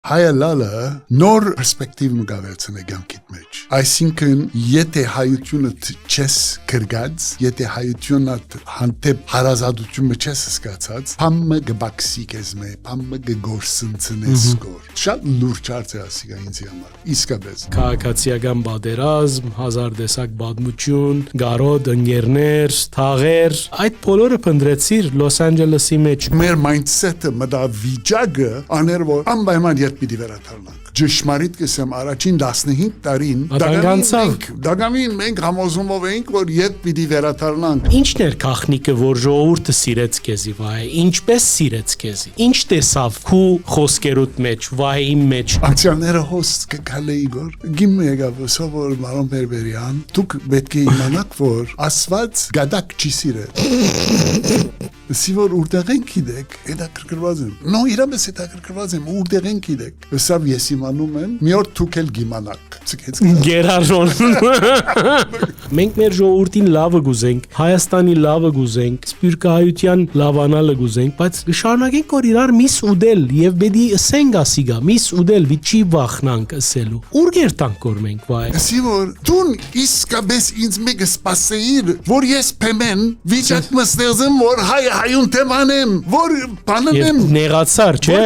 Հայալալը նոր պերսպեկտիվ մգավելցն է գամքիտ մեջ։ Այսինքն, եթե հայությունը չես կրգած, եթե հայությունը հանդեպ հարազատությունը չես սկացած, պամը գբաքսի կեզմե, պամը գգորսնցնես գոր։ Շատ լուրջ արդ է ասիգա ինձի համար, իսկապես։ Քաղաքացիական պատերազմ, հազար տեսակ պատմություն, գարոտ, ընկերներ, թաղեր, այդ բոլորը փնտրեցիր Լոս Անջելեսի մեջ։ Մեր mindset-ը մտավիճակը աներ որ անպայման երբ պիտի վերադառնանք։ Ճշմարիտ կսեմ առաջին 15 տարին դագամին մենք համոզումով էինք որ երբ պիտի վերադառնանք։ Ինչն էր քաղաքնիկը որ ժողովուրդը սիրեց քեզի վայ, ինչպես սիրեց քեզի։ Ինչ տեսավ քու խոսքերուտ մեջ, վայի մեջ։ Ակցիաները հոստ կգալե Իգոր։ Գիմը եկավ սովոր Մարոն Բերբերյան, դուք պետք է իմանաք որ ասված գադակ չի սիրել։ Սիվոր ուրդեղեն գիտեք, հետաքրքրված եմ։ Նո, իրապես հետաքրքրված եմ, ուրդեղեն գիտեք։ Սավ ես իմանում եմ, մի օր դուք էլ գիմանաք։ Գերարժոն։ Մենք մեր ժողովրդին լավը գուզենք, Հայաստանի լավը գուզենք, սփյուռքահայության լավանալը գուզենք, բայց շարունակենք որ իրար միս ուդել եւ բեդի ասենք ասիգա, միս ուդել վիճի վախնանք ասելու։ Ուր գերտանք որ մենք վայ։ Սիվոր, դուն իսկապես ինձ մեկ սպասեիր, որ ես փեմեն վիճակ մստեղծեմ, որ հայուն թեմանեմ, որ բանեմ։ Նեղացար, չէ։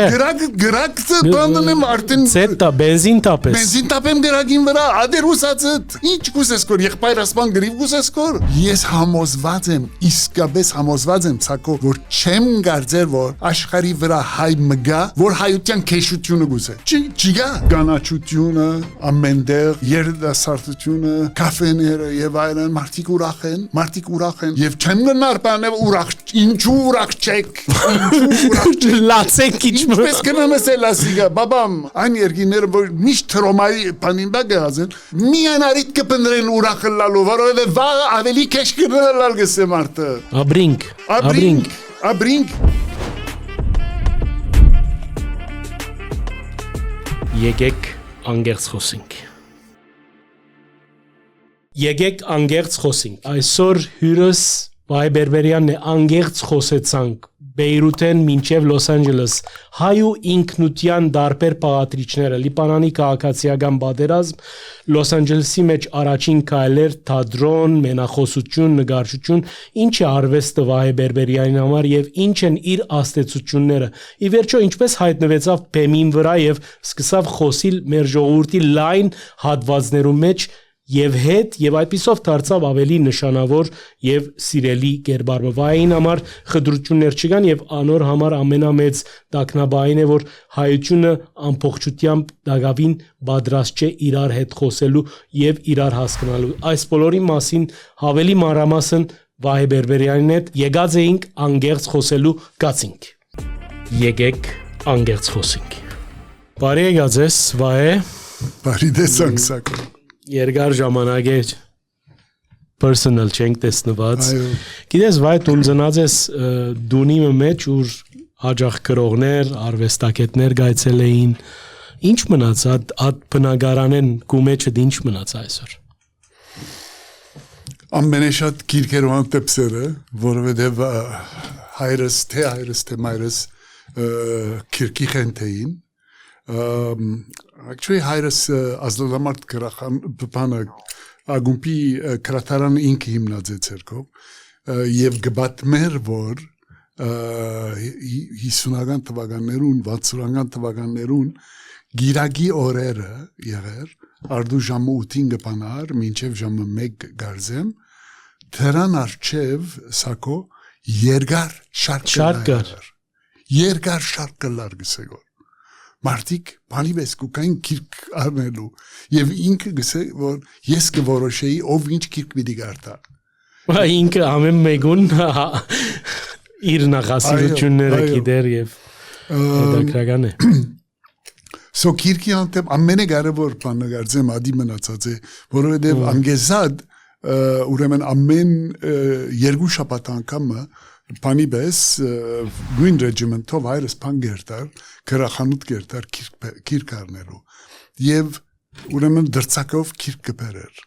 Գրակը բանեմ արդեն Սետա բենզին տապես։ Բենզին տապեմ գրագին վրա, ադեր ուսացդ։ Ինչ կուսես կոր, եղբայր ասման գրիվ կուսես կոր։ Ես համոզված եմ, իսկապես համոզված եմ, ցակո, որ չեմ գարձեր, որ աշխարհի վրա հայ մգա, որ հայության քեշությունը գուսե։ Չգա գանաչությունը, ամենտեղ երիտասարդությունը, կաֆեները եւ այլն, մարդիկ ուրախ են եւ չեմ գնար բաներ ուրախ, ինչու ուրախ չեք, լացեք իջմը։ Ինչպես կնամես էլ ասիգա, բաբամ, այն երգիները որ միշտ թրոմայի բանին բագազեն, միան արիտ կպնդրեն ուրախ լալու, որովհետեւ վաղ ավելի քեշ կնալալ գսեմ արտը։ Աբրինք։ Եկեք անգերց խոսենք։ Այսօր հյուրս Վայ Բերբերյանն է անգերց խոսեցանք Բեյրութեն մինչև Լոս Անջելես հայու ինքնության դարբեր պաղատրիչները Լիբանանի քաղաքացիական պատերազմ Լոս Անջելեսի մեջ առաջին քայլեր թատրոն մենախոսություն նկարչություն ինչ է արվեստը Վայ Բերբերյանի համար եւ ինչ են իր աստեցությունները ի վերջո ինչպես հայտնվեցավ բեմին վրա եւ սկսավ խոսիլ մեր ժողովրդի լայն հատվածներում մեջ Եվ հետ եւ այդպիսով դարձավ ավելի նշանավոր եւ սիրելի կերպարվային համար խտրություններ չկան եւ անոր համար ամենամեծ տակնաբային է որ հայությունը ամբողջությամբ դակավին պատրաստ չէ իրար հետ խոսելու եւ իրար հասկանալու այս բոլորի մասին ավելի մանրամասն Վահե Բերբերյանին հետ եկած էինք անգերց խոսելու գացինք եկեք անգերց խոսենք բարի եկածես Վահե բարի տեսանք սակո Երկար ժամանակ է personal չենք տեսնված գիտես վայ տունձնած ես դունի մեջ ուր հաջող կրողներ արվեստագետներ գայցել էին ինչ մնաց այդ բնակարանեն գումեջը ինչ մնաց այսօր ամենաշատ գիրքերով տեպսերը որովհետև հայրս թե մայրս քիրքի խենթեին Actually, հայրս ազդալամարտ գրախան բանը ագումպի կրատարան ինքը հիմնած ցերկով եւ գբատմեր որ 50-ական թվականներուն 60-ական թվականներուն գիրագի օրերը եղեր արդու ժամը 8-ին գբանար մինչեւ ժամը 1 գարզեմ դրան արչեւ սակո երկար շարքեր գսեգոր Մարդիկ բանի պես կուկային կիրք արնելու և ինքը գսե, որ ես կորոշեի ով ինչ կիրք պիտի գարտա։ Ինքը ամեն մեկուն իր նախասիրությունները գիտեր և հետաքրական է։ So կիրքի անտեմ ամենը կարևոր բանը գարձեմ ադի մնացած է, որովհետև անգեզադ ուրեմն ամեն երկու շաբաթ անգամը Բանի պես նույն ռեջիմենտով հայրս բան գերտար, գրախանութ գերտար կիրք արնելու և ուրեմն դրծակով կիրք կպերեր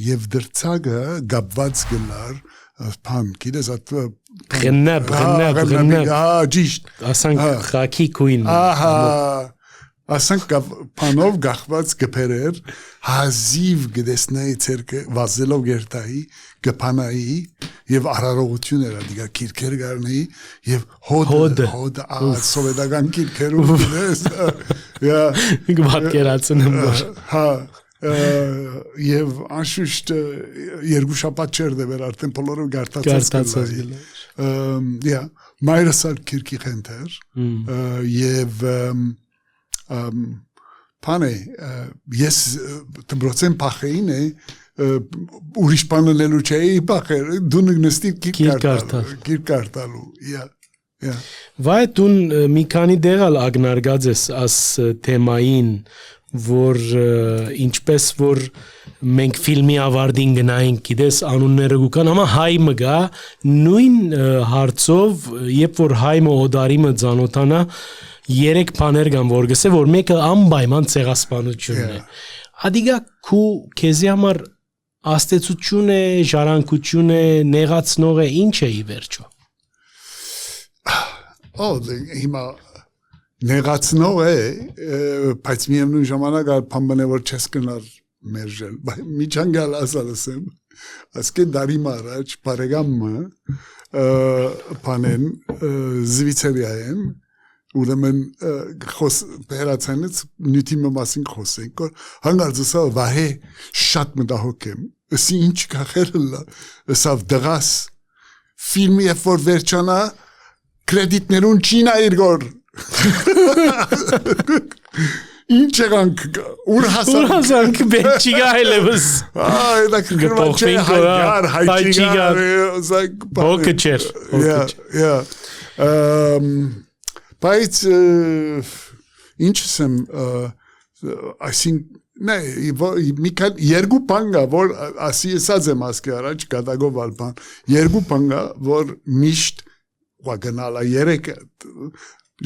և դրծակը գապված գնար բան, գիտես Գննապ ջիշտ ասանք խակի կույն ասանք փանով գախված գբերեր հազիվ գտեսնայի ցերկը վազելով գերտայի գփանայի եւ արարողություն էր դիգա քիրքեր գարնեի եւ հոդը սովետական քիրքերում դես գվատկերացնեմ հա եւ անշուշտ երկու շաբաթ չէր դեր արդեն բոլորը գարտացած մայրս ալ քիրքի խենթեր եւ Pane, yes, դբրոցեն փախեին է ուրիշ բանը լելու չէի փախեր, դու նստի կիրկարտալու, Վայ դուն մի քանի դեղալ ագնարգած ես աս թեմային, որ ինչպես որ մենք ֆիլմի ավարտին գնայինք, գիտես անունները գուկան, համա հայ մգա նույն հարցով, երբ որ հայը օդարիմը ծանոթանա երեք բաներ կան որ գսե որ մեկը անպայման ցեղասպանությունն է Ադիգա քու քեզի համար աստեցություն է ժառանգություն է նեղացնող է ինչ է ի վերջո հիմա նեղացնող է բայց միևնույն ժամանակ բանը որ չես կնար մերժել միջանկյալ ասալսեմ ասկե դարի մարաջ բարեկամը բանեն Զվիցերիայեն ուրեմն խոս բերացանից նյութի մասին խոսենք որ հանգարցա վահե շատ մտահոգ եմ ասի ինչ կախերլա ասավ դրաս ֆիլմի որ վերջանա կրեդիտներուն չինա իրգոր ինչ եղանք ուր հասանք բեջիգա հելևս դա կրկնված հայգար հայճիգար հոկը չեր Բայց ինչ ասեմ I think նայ միքան երկու բանգա որ ասի ասած եմ ասկի առաջ կատագով ալբան երկու բանգա որ միշտ վագնալա երեք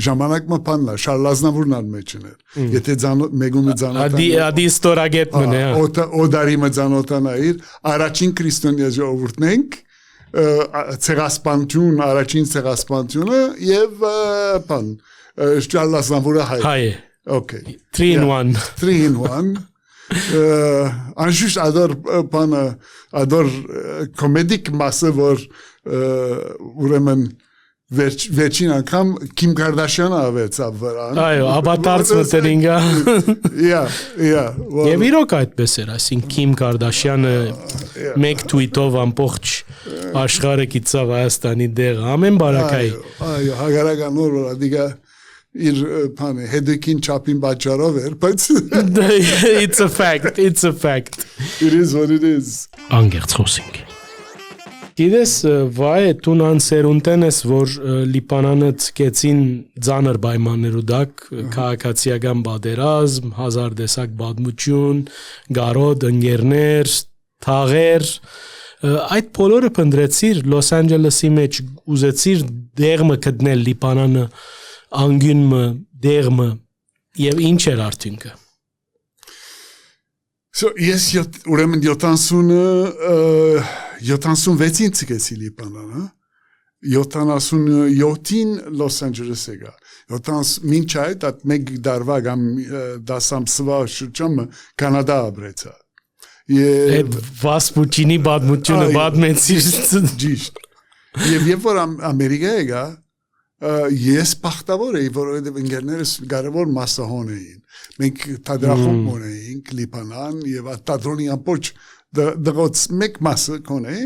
ժամանակ մփանլա շարլազնավուրնալ մեջներ եթե մեգունը ծանոթանա ադի ստորագետն է օդարի մծանոթանայր առաջին քրիստոնյա ժողովուրդնենք ցեղասպանություն առաջին ցեղասպանությունը եւ բան շարլազնավուրը հայ okay 3 in 1 անշուշտ ador կոմեդիկ մասը որ ուրեմն վերջին անգամ Kim Kardashian-ը ավեցավ վրան այո աբատարց մտերինգա եւ իրոք այդպես էր այսինքն Kim Kardashian-ը մեկ tweet-ով ամբողջ աշխարհը գիծավ Հայաստանի դեղ ամեն բարակայի այո հագարական նոր դիգա իր բանը հետեքին չափին բաճարով էր բայց it's a fact it is what it is անգերց խոսենք Գիտես վայ տուն անսերունտեն ես որ Լիբանանը ցկեցին ծանր պայմաններու դակ քաղաքացիական բادرազմ հազար տեսակ բադմություն գարոդ ընկերներ թաղեր այդ բոլորը փնդրեցիր Լոս Անջելեսի մեջ ուզեցիր դեղը գտնել Լիբանանը անգյունը դեղը եւ ինչ էր արդյունքը So yes ուրեմն 76-ին ցկեցի Լիբանանը 77-ին Լոս Անջելես եկա 70 մինչ այդ մեկ դարվա կամ դասամսվա շրջանը Կանադա ապրեցա Եվ Վասպուչինի բադմությունը բադմեցիր ճիշտ Եվ որ Ամերիկա եկա ես բախտավոր էի որովհետև ընկերներս կարևոր մասահոն էին մենք տադրախում ունեինք Լիբանան եւ տադրոնի ամբողջ դրոց մեկ մասը կոնե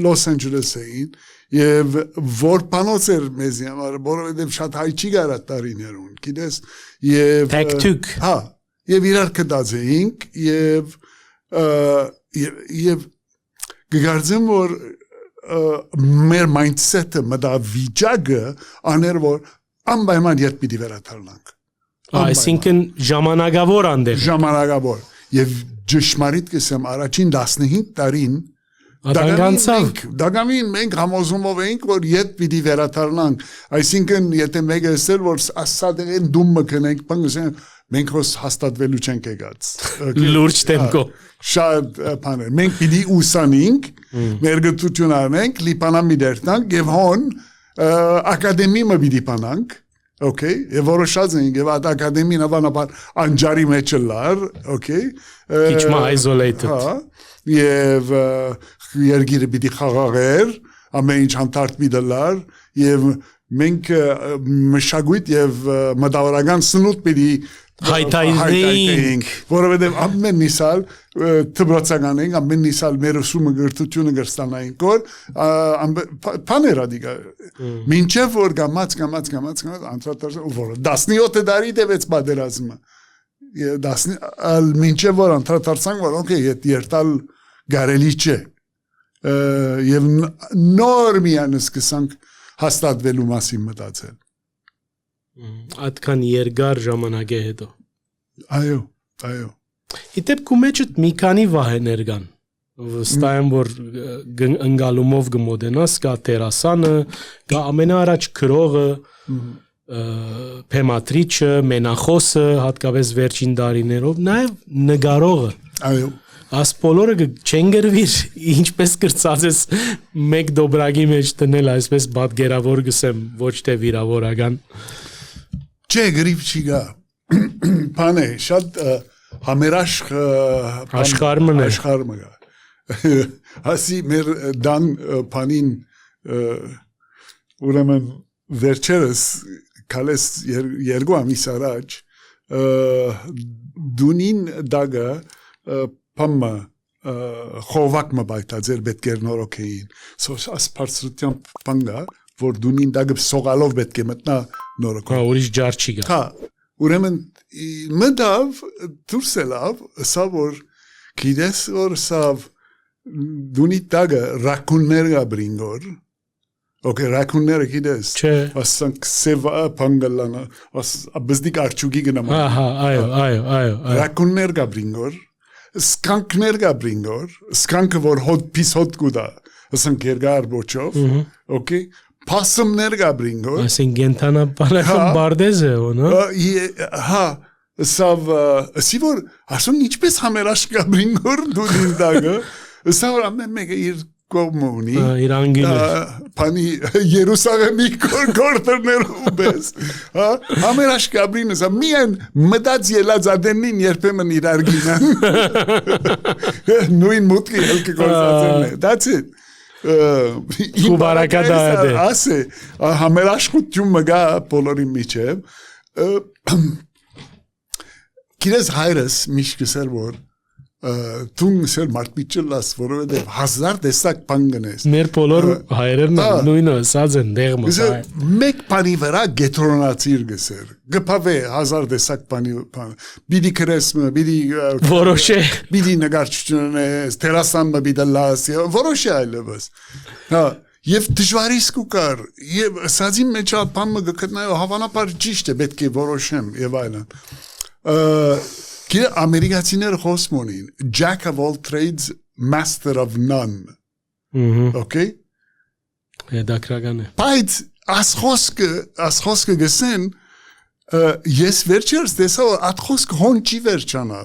Լոս Անջելեսին եւ որ բանոց էր մեզի համար որովհետև շատ հայ չի գարա տարիներուն գիտես եւ հա եւ իրար կդած էինք եւ գարզեմ որ մեր mindset-ը մտա վիճակը աներ որ անպայման երբ պիտի վերադառնանք այսինքն ժամանակավոր եւ ճշմարիտ կսեմ առաջին 15 տարին դագամին մենք համոզումով էինք որ երբ պիտի վերադառնանք այսինքն եթե մեկը ասել որ ասադեն դումը կնենք բանսեն մենք հաստատվելու չենք եկած լուրջ տեմպո շատ բաներ մենք պիտի ուսանենք մեր գտություն անենք Լիբանան մի դերտանք եւ հոն ակադեմիա պիտի բանանք Okay, եւ որոշած են եւ այդ ակադեմիան ավանաբար անջարի մեջ լար, okay, Քիչ մը isolated։ հա, եւ երգիրը պիտի խաղաղեր, ամեն ինչ հանդարտ մի դլար եւ մենք մշակույթ եւ մտավորական սնունդ պիտի Հայտայինենք, որովհետեւ ամեն նիսալ դպրոցական ենք, ամեն նիսալ մեր ուսումը գրթությունը գրստանային կոր պաներադիկա մինչև որ գամած անդրադարձ որ 17 տարի դեպեց պատերազմը մինչև որ անդրադարձանք որ օքեյ երթալ գարելի չէ եւ նոր միան սկսանք հաստատվելու մասին մտածել Այդքան երկար ժամանակ է հետո։ Այո։ Իդեպ քու մեջդ մի քանի վահեներ կան։ Վստահ եմ որ ընկալումով կմոդենաս կա տերասանը, կա ամենաառաջ քրողը, փեմատրիչը, մենախոսը, հատկապես վերջին տարիներով, նաև նկարողը։ Այո։ Աս բոլորը չեն գրվիր, ինչպես կրծած ես մեկ դոբրագի մեջ դնել, այսպես պատկերավոր գսեմ, ոչ թե վիրավորական։ Չէ, գրիվ չի գա։ Բան է, շատ համերաշխ աշխարհը գա։ Հասի մեր դան բանին ուրեմն վերջերս կալես երկու ամիս առաջ դունին դագը պամը խովակ մը բայտաձեր պետք էր նորոքեին։ Սոս ասպարծության պանգա որ դունին դագը սողալով պետք է մտնա նորոք։ Հա, ուրիշ ջար չի գա։ Հա, ուրեմն մտավ դուրս ելավ, սա որ գիտես որ սա դունի դագը ռակուններ գա բրինգոր։ Okay, ռակունները գիտես։ Չէ։ Ասանք սեվա պանգալանա, բզդիկ արջուգի գնամ։ Ահա, այո։ Ռակուններ գա բրինգոր, սկանքներ գա բրինգոր, սկանքը որ հոտ կուտա, ասանք երկար ոչով, okay, Pasımներ գա բրինգոր։ Այսինքն գենթանապարական բարդեզ է, օնա։ Հա, սավ սիվոր, ասում ինչպես համերաշ գա բրինգոր դու դագը, սա որ ամեն մեկը իր կողմը ունի։ Իր անգինը։ Բանի Երուսաղեմի կորտերներով բես։ Հա, համերաշ գա բրինը, սա միայն մտած ելած ադենին երբեմն իր արգինան։ Նույն մուտքի հելքը գործածելն է։ That's it. Քուբարակա դա է։ Ասե համերաշխություն մգա բոլորի միջև Կիրես հայրս միշտ գսել որ դու գսել մարտիչլաս որովհետև հազար տեսակ բան գնես Մեր բոլոր հայրերն նույնը ասած են դեղմը մեկ բանի վրա գետրոնացիր գսել գփավե հազար տեսակ բանի բիդի քրեսմը բիդի որոշե բիդի նկարչությունը տերասանը բիդի լաս որոշե այլևս հա Եվ դժվարիսկ ու կար եւ սազի մեջ բանը գտնայո հավանաբար ճիշտ է պետք է որոշեմ եւ այլն Կիրը ամերիկացիները խոսում ունին Jack of all trades, master of none Okay Հետաքրական է Բայց ասխոսքը գսեն ես վերջերս տեսա որ այդ խոսքը հոն չի վերջանա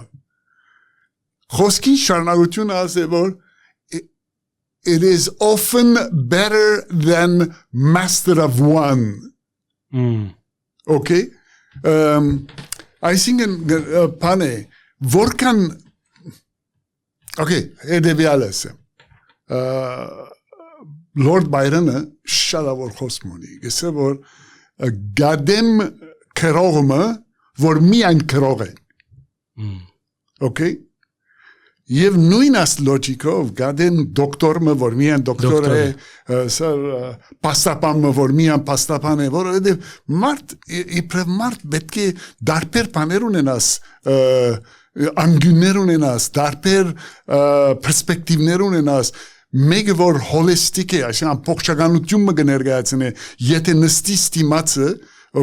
Խոսքին շարունակությունը ասե որ It is often better than master of one. Okay? Այսինքն բանը որքան Okay, հետևյալս Lord Byron-ը շալավոր խոսում ունի, գսե որ գադեմ քրողը որ միայն քրող է։ Okay? Եվ նույն աս լոջիկով գադեն դոկտորը որ միան դոկտոր է պաստապանը որ միան պաստապան է որովհետև մարդ իբրև մարդ պետք է դարբեր բաներ ունենաս անգյուններ ունենաս դարբեր պերսպեկտիվներ ունենաս մեկը որ հոլիստիկ է այսինքն ամբողջականություն կներկայացնի եթե նստիս դիմացը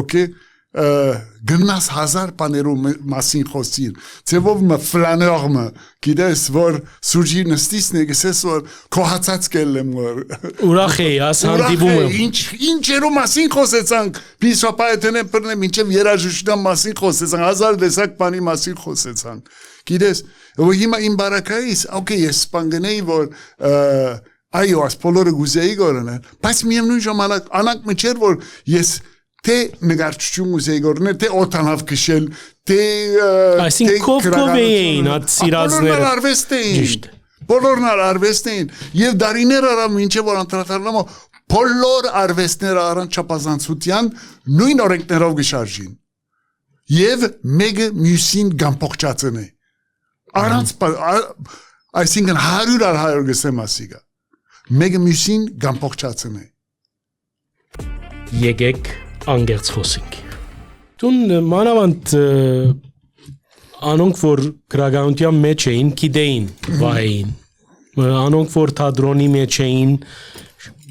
okay գնաս հազար բաներու մասին խոսիր ծևով մը ֆլաներմը գիտես որ սուրջի նստիսն է գսես որ կոհացած կելեմ որ ուրախ է ասանդիվում եմ ինչերու մասին խոսեցանք բիսոպայտենը բռնե մինչև երաժշտության մասին խոսեցանք հազար դեսակ բանի մասին խոսեցանք գիտես ու հիմա իմ բարակայից okay ես սպանգնեի որ այո ասպոլորը գուզեի գորնը բայց միևնույն ժամանակ անակ մջեր որ ես թե նկարչություն մուզեի գորներ, թե օտանավ քշել, թե Այսինքն կով էին այդ սիրածները։ Արվեստ էին։ Բոլորն արվեստ էին։ Եվ դարիներ արավ մինչև որ անդրադառնալը բոլոր արվեստները առանց չափազանցության նույն օրենքներով գշարժին։ Եվ մեկը մյուսին գամփոխչացնե։ Առանց այսինքն 100 գսեմ ասիգա։ Մեկը մյուսին գամփոխչացնե։ Եկեք անգերց խոսենք։ Տուն մանավանդ անոնք որ գրականության մեջ էին, գիտեին վային։ Անոնք որ թատրոնի մեջ էին,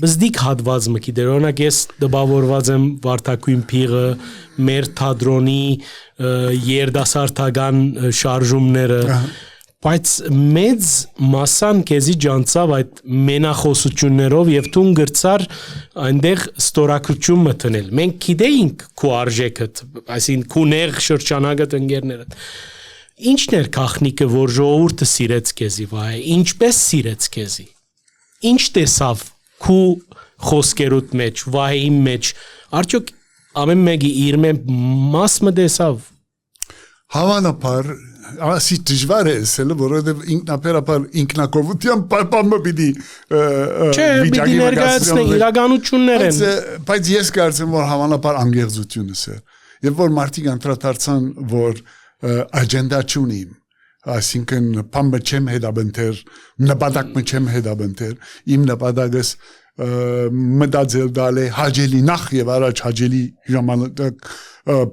բզդիկ հատված մը գիտեր, օրինակ ես դպավորված եմ Վարդակույն փիղը, մեր թատրոնի երդասարտական շարժումները, բայց մեծ մասան քեզի ջանցավ այդ մենախոսություններով եւ դու գրծար այնտեղ ստորակրություն մտնել։ Մենք գիտեինք քո արժեքը, այսինքն քո նեղ շրջանակը ընկերներդ։ Ինչն էր քաղնիկը, որ ժողովուրդը սիրեց քեզի, վայ, ինչպես սիրեց քեզի։ Ինչ տեսավ քո խոսքերուտ մեջ, վայի մեջ, արդյոք ամեն մեկի իր մաս մը տեսավ։ Հավանաբար ասի դժվար է ասել, որովհետև ինքնաբերաբար ինքնակովության պայպանը պիտի վիճակի ներկայացնի իրականություններ են։ Բայց ես կարծեմ, որ հավանաբար անգեղծությունն է։ Եվ որ մարդիկ անդրադարձան, որ աջենդա չունիմ, այսինքն պամը չեմ հետաբնտեր, նպատակը չեմ հետաբնտեր, իմ նպատակս մտածել դալ է հաջելի նախ եւ առաջ հաջելի ժամանակ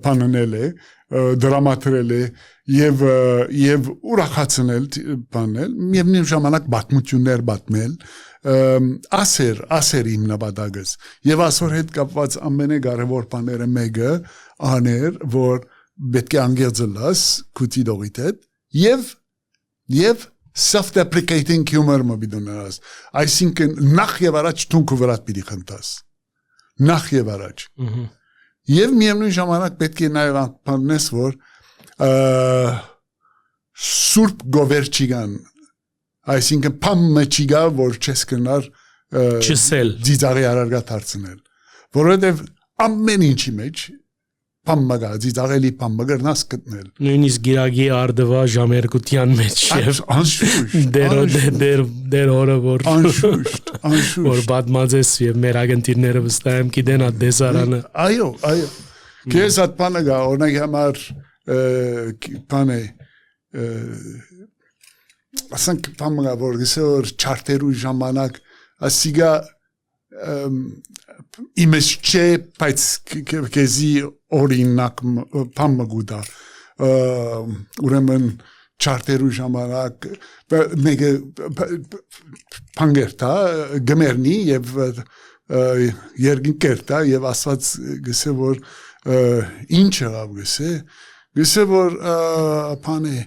բանանել է, դրամատրել է եւ ուրախացնել բանել, միևնույն ժամանակ պատմություններ պատմել, ասեր իմ նպատակս եւ ասոր հետ կապված ամենակարևոր բաները մեկը աներ, որ պետք է անգերձելաս քուտի դողիտ հետ եւ self-deprecating humor մոբիդոնաս այսինքն նախ եւ առաջ թունքը վրա պիտի խնդաս նախ եւ առաջ եւ միևնույն ժամանակ պետք է նաեւ անպանես որ սուրբ գովերչիգան այսինքն փամը չիգա որ չես կնար չսել դիզարի արարգա դարձնել որովհետեւ ամեն ինչի մեջ Պամմագա, դիզաղելի պամմագը նաս գտնել։ Նույնիսկ գիրագի արդվա ժամերկության մեջ եւ անշուշտ դեր օրը որ անշուշտ որ բադմազես եւ մեր ագենտիրները վստահ եմ գիտեն այդ դեսարանը այո քեզ այդ բանը գա օրինակ համար բանը ասենք պամմագա որ գսոր չարտերու ժամանակ ասիգա Image չէ, բայց քեզի օրինակ բամը գուտա ուրեմն չարտերու ժամանակ մեկը փանգերտա գմերնի եւ երկինքերտա եւ ասված գսե որ ինչ եղավ գսե որ բանը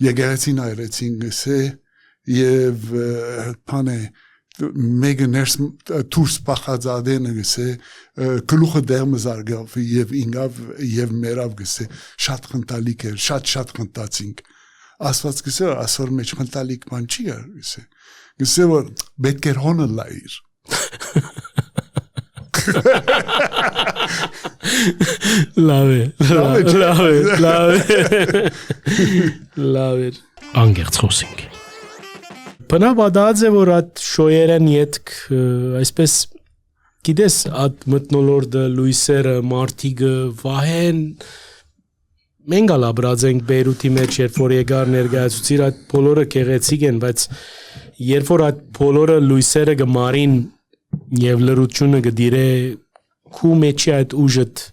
եկեղեցին այրեցին գսե եւ բանը Մեկը ներս թուրս պախածադենը գսե գլուխը դերմը զարգավ եւ ինգավ եւ մերավ գսե շատ խնդալիք էր շատ խնդացինք ասված գսե ասոր մեջ խնդալիք բան չի գսե որ պետք էր հոնը լայր լավ անգերց խոսենք Բնավադած է, որ այդ շոյերեն ետք, այսպես, գիտես, այդ մտնոլորդը, լույսերը, մարդիգը, վահեն, մենք ալաբրած ենք բերութի մեջ, երբ որ եկար ներգայացուցիր, այդ բոլորը կեղեցիկ են, բայց երբ որ այդ բոլորը լույսերը գմարին և լրությունը գդիրե, քու մեջի այդ ուժըտ,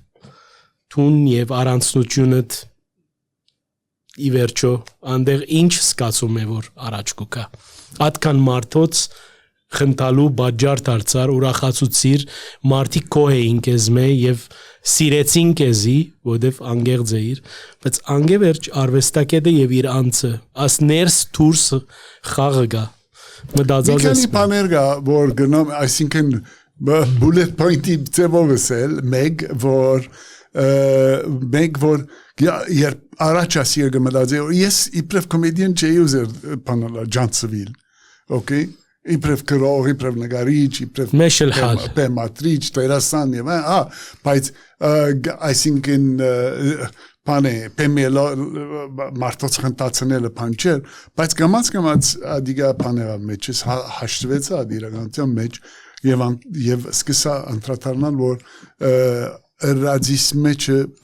թուն և արանցնությունըտ, ի վերջո, անդեղ ինչ սկացում է, որ առաջ կուկա։ Ատքան մարդոց խնդալու բաջար դարձար, ուրախացուցիր, մարդիկ կոհ էին կեզ մե և սիրեցին կեզի, որդև անգեղձ էիր, բայց անգևերջ արվեստակետը և իր անցը, աս ներս թուրս խաղը գա, մդածած ես։ Մի կանի պաներ գա, որ գնամ, այսինքն bullet point-ի ձևով ասել, մեկ որ երբ առաջ ասիը գմդած է, ես իպրև կոմեդիան չէի ուզեր պանալա ջանցվիլ, okay? իբրև գրող, իբրև նկարիչ, իբրև Մեշել հալ բեմադրիչ, դերասան եւ բայց այսինքն բանը պեմելո մարտոց խնդացնելը բան չէր, բայց կամած ադիգա բաները մեջս հաշտվեց ադիրականության մեջ եւ սկսա անդրադառնալ որ ռադիսմը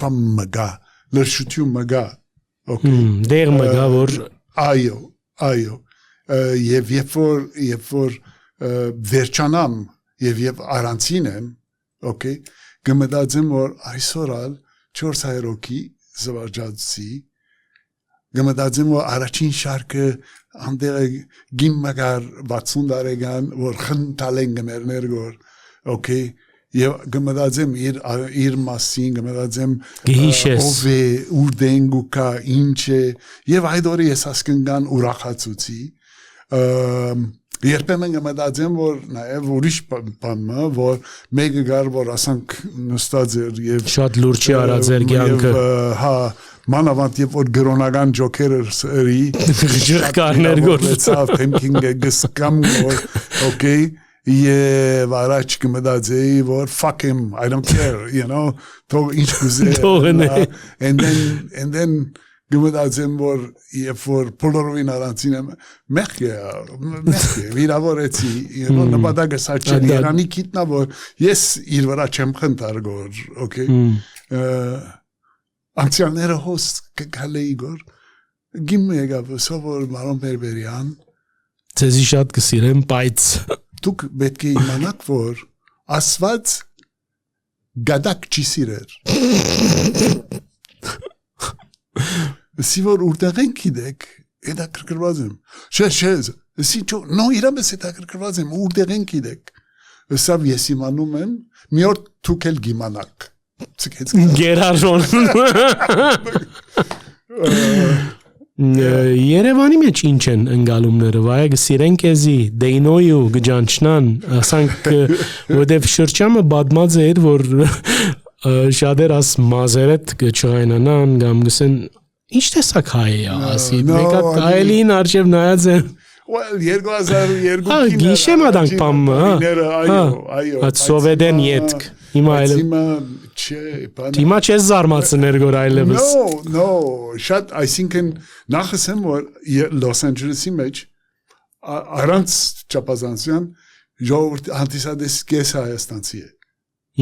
բան մգա, լրշություն մգա, օքեյ, դեր մգա որ այո եւ երբ որ վերջանամ եւ առանցին եմ, օքեյ, գմտածեմ որ այսօր 400 հոգի զվարճացի գմտածեմ որ առաջին շարքը անդեր գիմմագար 60 տարեկան որ խնդալեն գմերներ գոր, օքեյ եւ գմտածեմ իր մասին գմտածեմ ով է ուրդենգուկա ինչ է եւ այդ օրը ես հասկնգան ուրախացուցի երբեմն գմտածեմ որ նաեւ ուրիշ բանը որ մեկը գար որ ասանք նստած էր եւ շատ լուրջ է արած էր կյանքը հա մանավանդ եւ որ գրոնական ջոկերերի ջրկարներ գործավ թեմքին գսկամ որ օքեյ եւ առաջ կմտածեի որ fuck him I don't care you know թող ինչ կուզե and then գմտածեմ որ երբ որ բոլորովին առանցին եմ մեղք վիրավորեցի you know նպատակը սա չէ Իրանի գիտնա որ ես իր վրա չեմ խնդար գոր okay անկցիաները հոստ կգալեի գոր գիմը եկավ սովոր Մարոն Բերբերյան ցեզի շատ կսիրեմ բայց դուք պետք է իմանաք որ ասված գադակ չի սիրեր սիվոր ուրտեղ են գիտեք դա կրկրված եմ չէ սի չո նո իրապես դա կրկրված եմ ուրտեղ են գիտեք սա ես իմանում եմ մի օր դուք էլ գիմանաք գերարժոն Երևանի մեջ ինչ են ընկալումները, վայ գսիրեն քեզի, դեյնոյու գջանչնան, ասանք որտեվ շրջանը բադմած էր, որ շատեր աս մազերետ կչայնանան, կամ գսեն ինչ տեսակ հայ է, ասի, մեկա այլին արժև նայած են Well, 2002 գիշեմ adank pamma. Այո, at սովեդեն յետք։ Հիմա այլ Հիմա չես զարմացներ գոր այլևս։ No, շատ այսինքն նախսեմ որ Լոս Անջելեսի մեջ առանց չափազանցության ժողովուրդ հանդիսադես կես հայաստանցի է։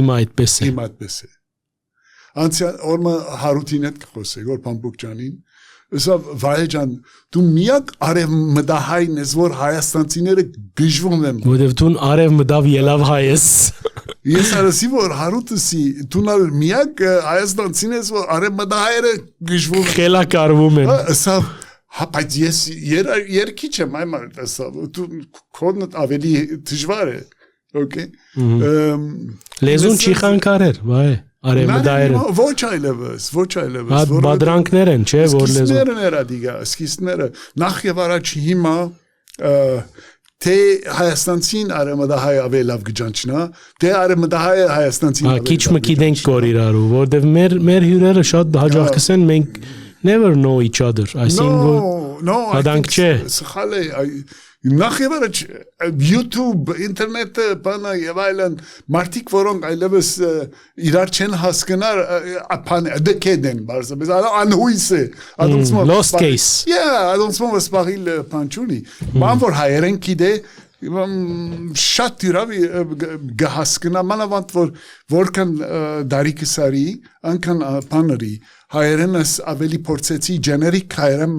Հիմա այդպես է։ Հիմա այդպես է։ Անցյալ օրը Հարութին հետ խոսեի որ Փամբուկյանին Սա վայեջան դու միակ արև մտահայն ես որ հայաստանցիները գժվում են որովհետև դու արև մտավ ելավ հայ ես ես արեցի որ հարուտսի դու միակ հայաստանցին ես որ արև մտահայերը գժվում են խելակարվում են սա բայց ես երկի չեմ այմալ սա դու կոնդ ավելի դժվար է օքեյ լեզուն չի խանգարեր վայ Արեմդայրը ոչ այլևս Հատ բադրանքներ են, չէ, որ լեզու Սկիզբներն էր ադիգա, սկիզբները նախ եւ առաջ հիմա թե հայաստանցին արեմդահայ ավելավ գճանչնա, թե արեմդահայ հայաստանցին ավելավ Քիչ մը գիտենք կոր իրարու, որտեվ մեր հյուրերը շատ հաջող կսեն մենք never know each other, այսինքն Հադանք չէ Սխալ է Նախ եւ առաջ YouTube, ինտերնետը, բանը եւ այլն մարդիկ որոնք այլևս իրար չեն հասկնար բանը դեկեդեն բարձրապես անհույս է lost case adonsmon սպաղիլ փանչունի ման որ հայերեն գիտե շատ դյուրավի գահասկնա մանավանդ որքան դարիքսարի անքան բաների հայերենս ավելի փորձեցի generic հայերեն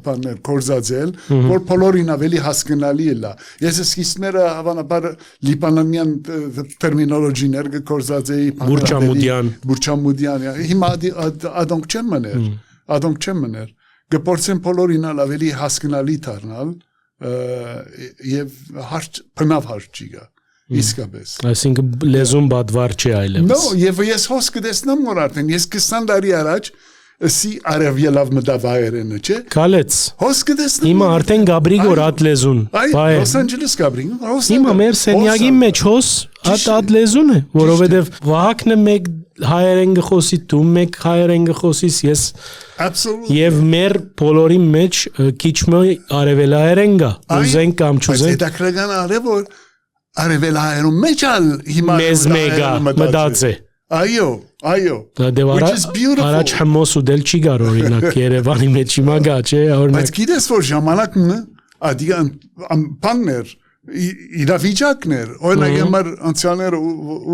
բաներ կորզածել որ բոլորին ավելի հասկանալի է լա ես սկիզբները հավանաբար լիբանանյան տերմինոլոգիներ կորզածեի բուրչամուդյան հիմա adonk չեմ մներ կփորձեմ բոլորին ավելի հասկանալի դառնալ եւ հարց բնավ հարց չկա իսկապես այսինքն լեզուն բադվար չի այլևս No եւ ես հոս կտեսնեմ որ արդեն ես 20 տարի առաջ Սի արևելավ մտավայրենը, չէ։ Կալեց։ Հոսքը դեսնում։ Հիմա արդեն Գաբրիգոր ատլեզուն։ Այ Լոս Անջելես Գաբրին։ Հիմա մեր սենյակի մեջ հոս ատլեզուն է, որովհետև Վահակն է մեկ հայերեն գխոսի, դու մեկ հայերեն գխոսիս, ես Absolutely։ Եվ մեր բոլորի մեջ քիչ մը արևելահայերեն գա, ուզենք կամ չուզենք։ Այդ ակրական արև որ արևելահայերում մեջ ալ հիմա մեզ մեգա մտածե։ Այո։ Դե առաջ հմոս ու դել չի գար օրինակ Երևանի մեջ հիմա գա, չէ, օրինակ։ Բայց գիտես որ ժամանակն ադիգան բաններ իրավիճակներ, օրինակ համար անցյալները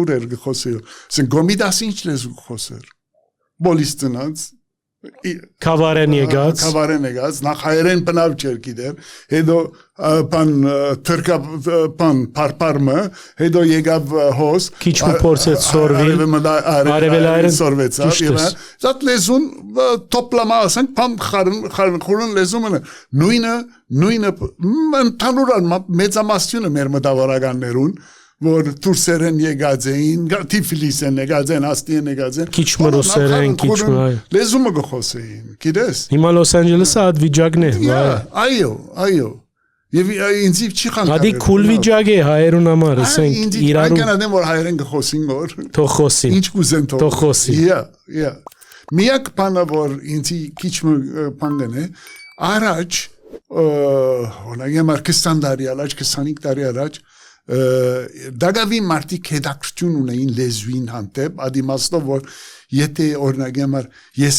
ուր էր գխոսել, ասեն գոմիդաս ինչ լեզու խոսեր։ Բոլիստնած Քավարեն եկած, նախ հայերեն բնավ չեր գիտեր, հետո բան թրկա բան պարպարմը, հետո եկավ հոս, քիչ փորձեց սորվել, արևելայերեն սորվեցավ, եւ այդ լեզուն տոպլամա ասենք բան խորն լեզումը նույնը ընդհանուր մեծամասնությունը մեր մտավորականներուն որ դուրսերեն եկած էին, Թիֆլիսեն եկած են, Աստիեն եկած են, քիչ մրուսերեն, քիչ մը լեզումը գխոսեին, գիտես։ Հիմա Լոս Անջելեսը այդ վիճակն է, այո։ Եվ ինձ չի խանգարել։ Ադի քուլ վիճակ է հայերուն համար, ասենք իրարու։ Այնքան որ հայերեն գխոսին որ թող խոսին։ Ինչ կուզեն թող խոսին։ Միակ բանը որ ինձ քիչ բան է, առաջ օրինակ համար 20 տարի առաջ, 25 տարի առաջ Դագավի մարդիկ հետաքրքրություն ունեին լեզվին հանդեպ, ադիմաստով որ եթե օրինակ համար ես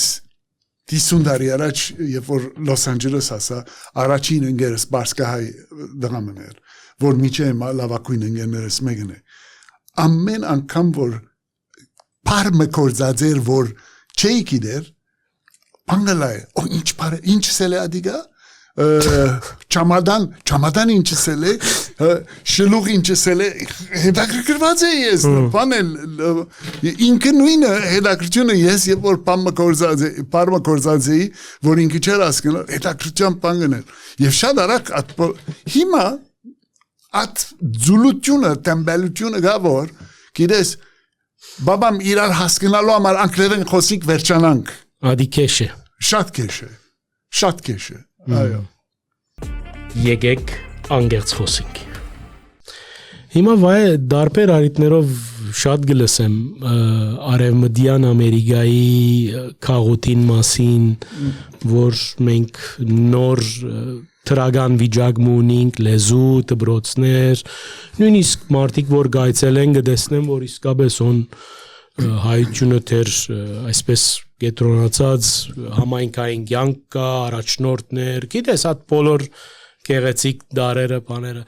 50 տարի առաջ երբ որ Լոս Անջելես ասա առաջին ընկերս բարձկահայ դղամն էր որ միջև լավակույն ընկերներս մեկն է ամեն անգամ որ բարմը կորձածեր որ չէի գիտեր բանգալայ ինչ սել է ադիգա Չամադան ինչսել է, շլուղ ինչսել է, հետաքրքրված է ես, բանել, ինքը նույնը հետաքրքրությունը ես և որ պարմը կորձած էի, որ ինքը չեր ասկնել, հետաքրքրության պանգն էր, և շատ արակ հիմա at ձուլությունը, տեմբելությունը գա որ, գիտես, բաբամ իրար հասկնալու համար անգլերեն խոսիկ վերջանանք։ Ադի կեշ է։ Շատ կեշ է։ Այո։ Եկեք անգերց խոսենք։ Հիմա վայ դարբեր արիտներով շատ գլսեմ արևմտյան Ամերիկայի քաղաքին մասին, որ մենք նոր թրագան վիճակ ունենք, լեզու, դպրոցներ, նույնիսկ մարդիկ որ գայցել են գտեսնեմ, որ իսկապես on հայությունը թեր այսպես կետրոնացած համայնքային կյանք կա, առաջնորդներ, գիտես այդ բոլոր գեղեցիկ դարերը, բաները։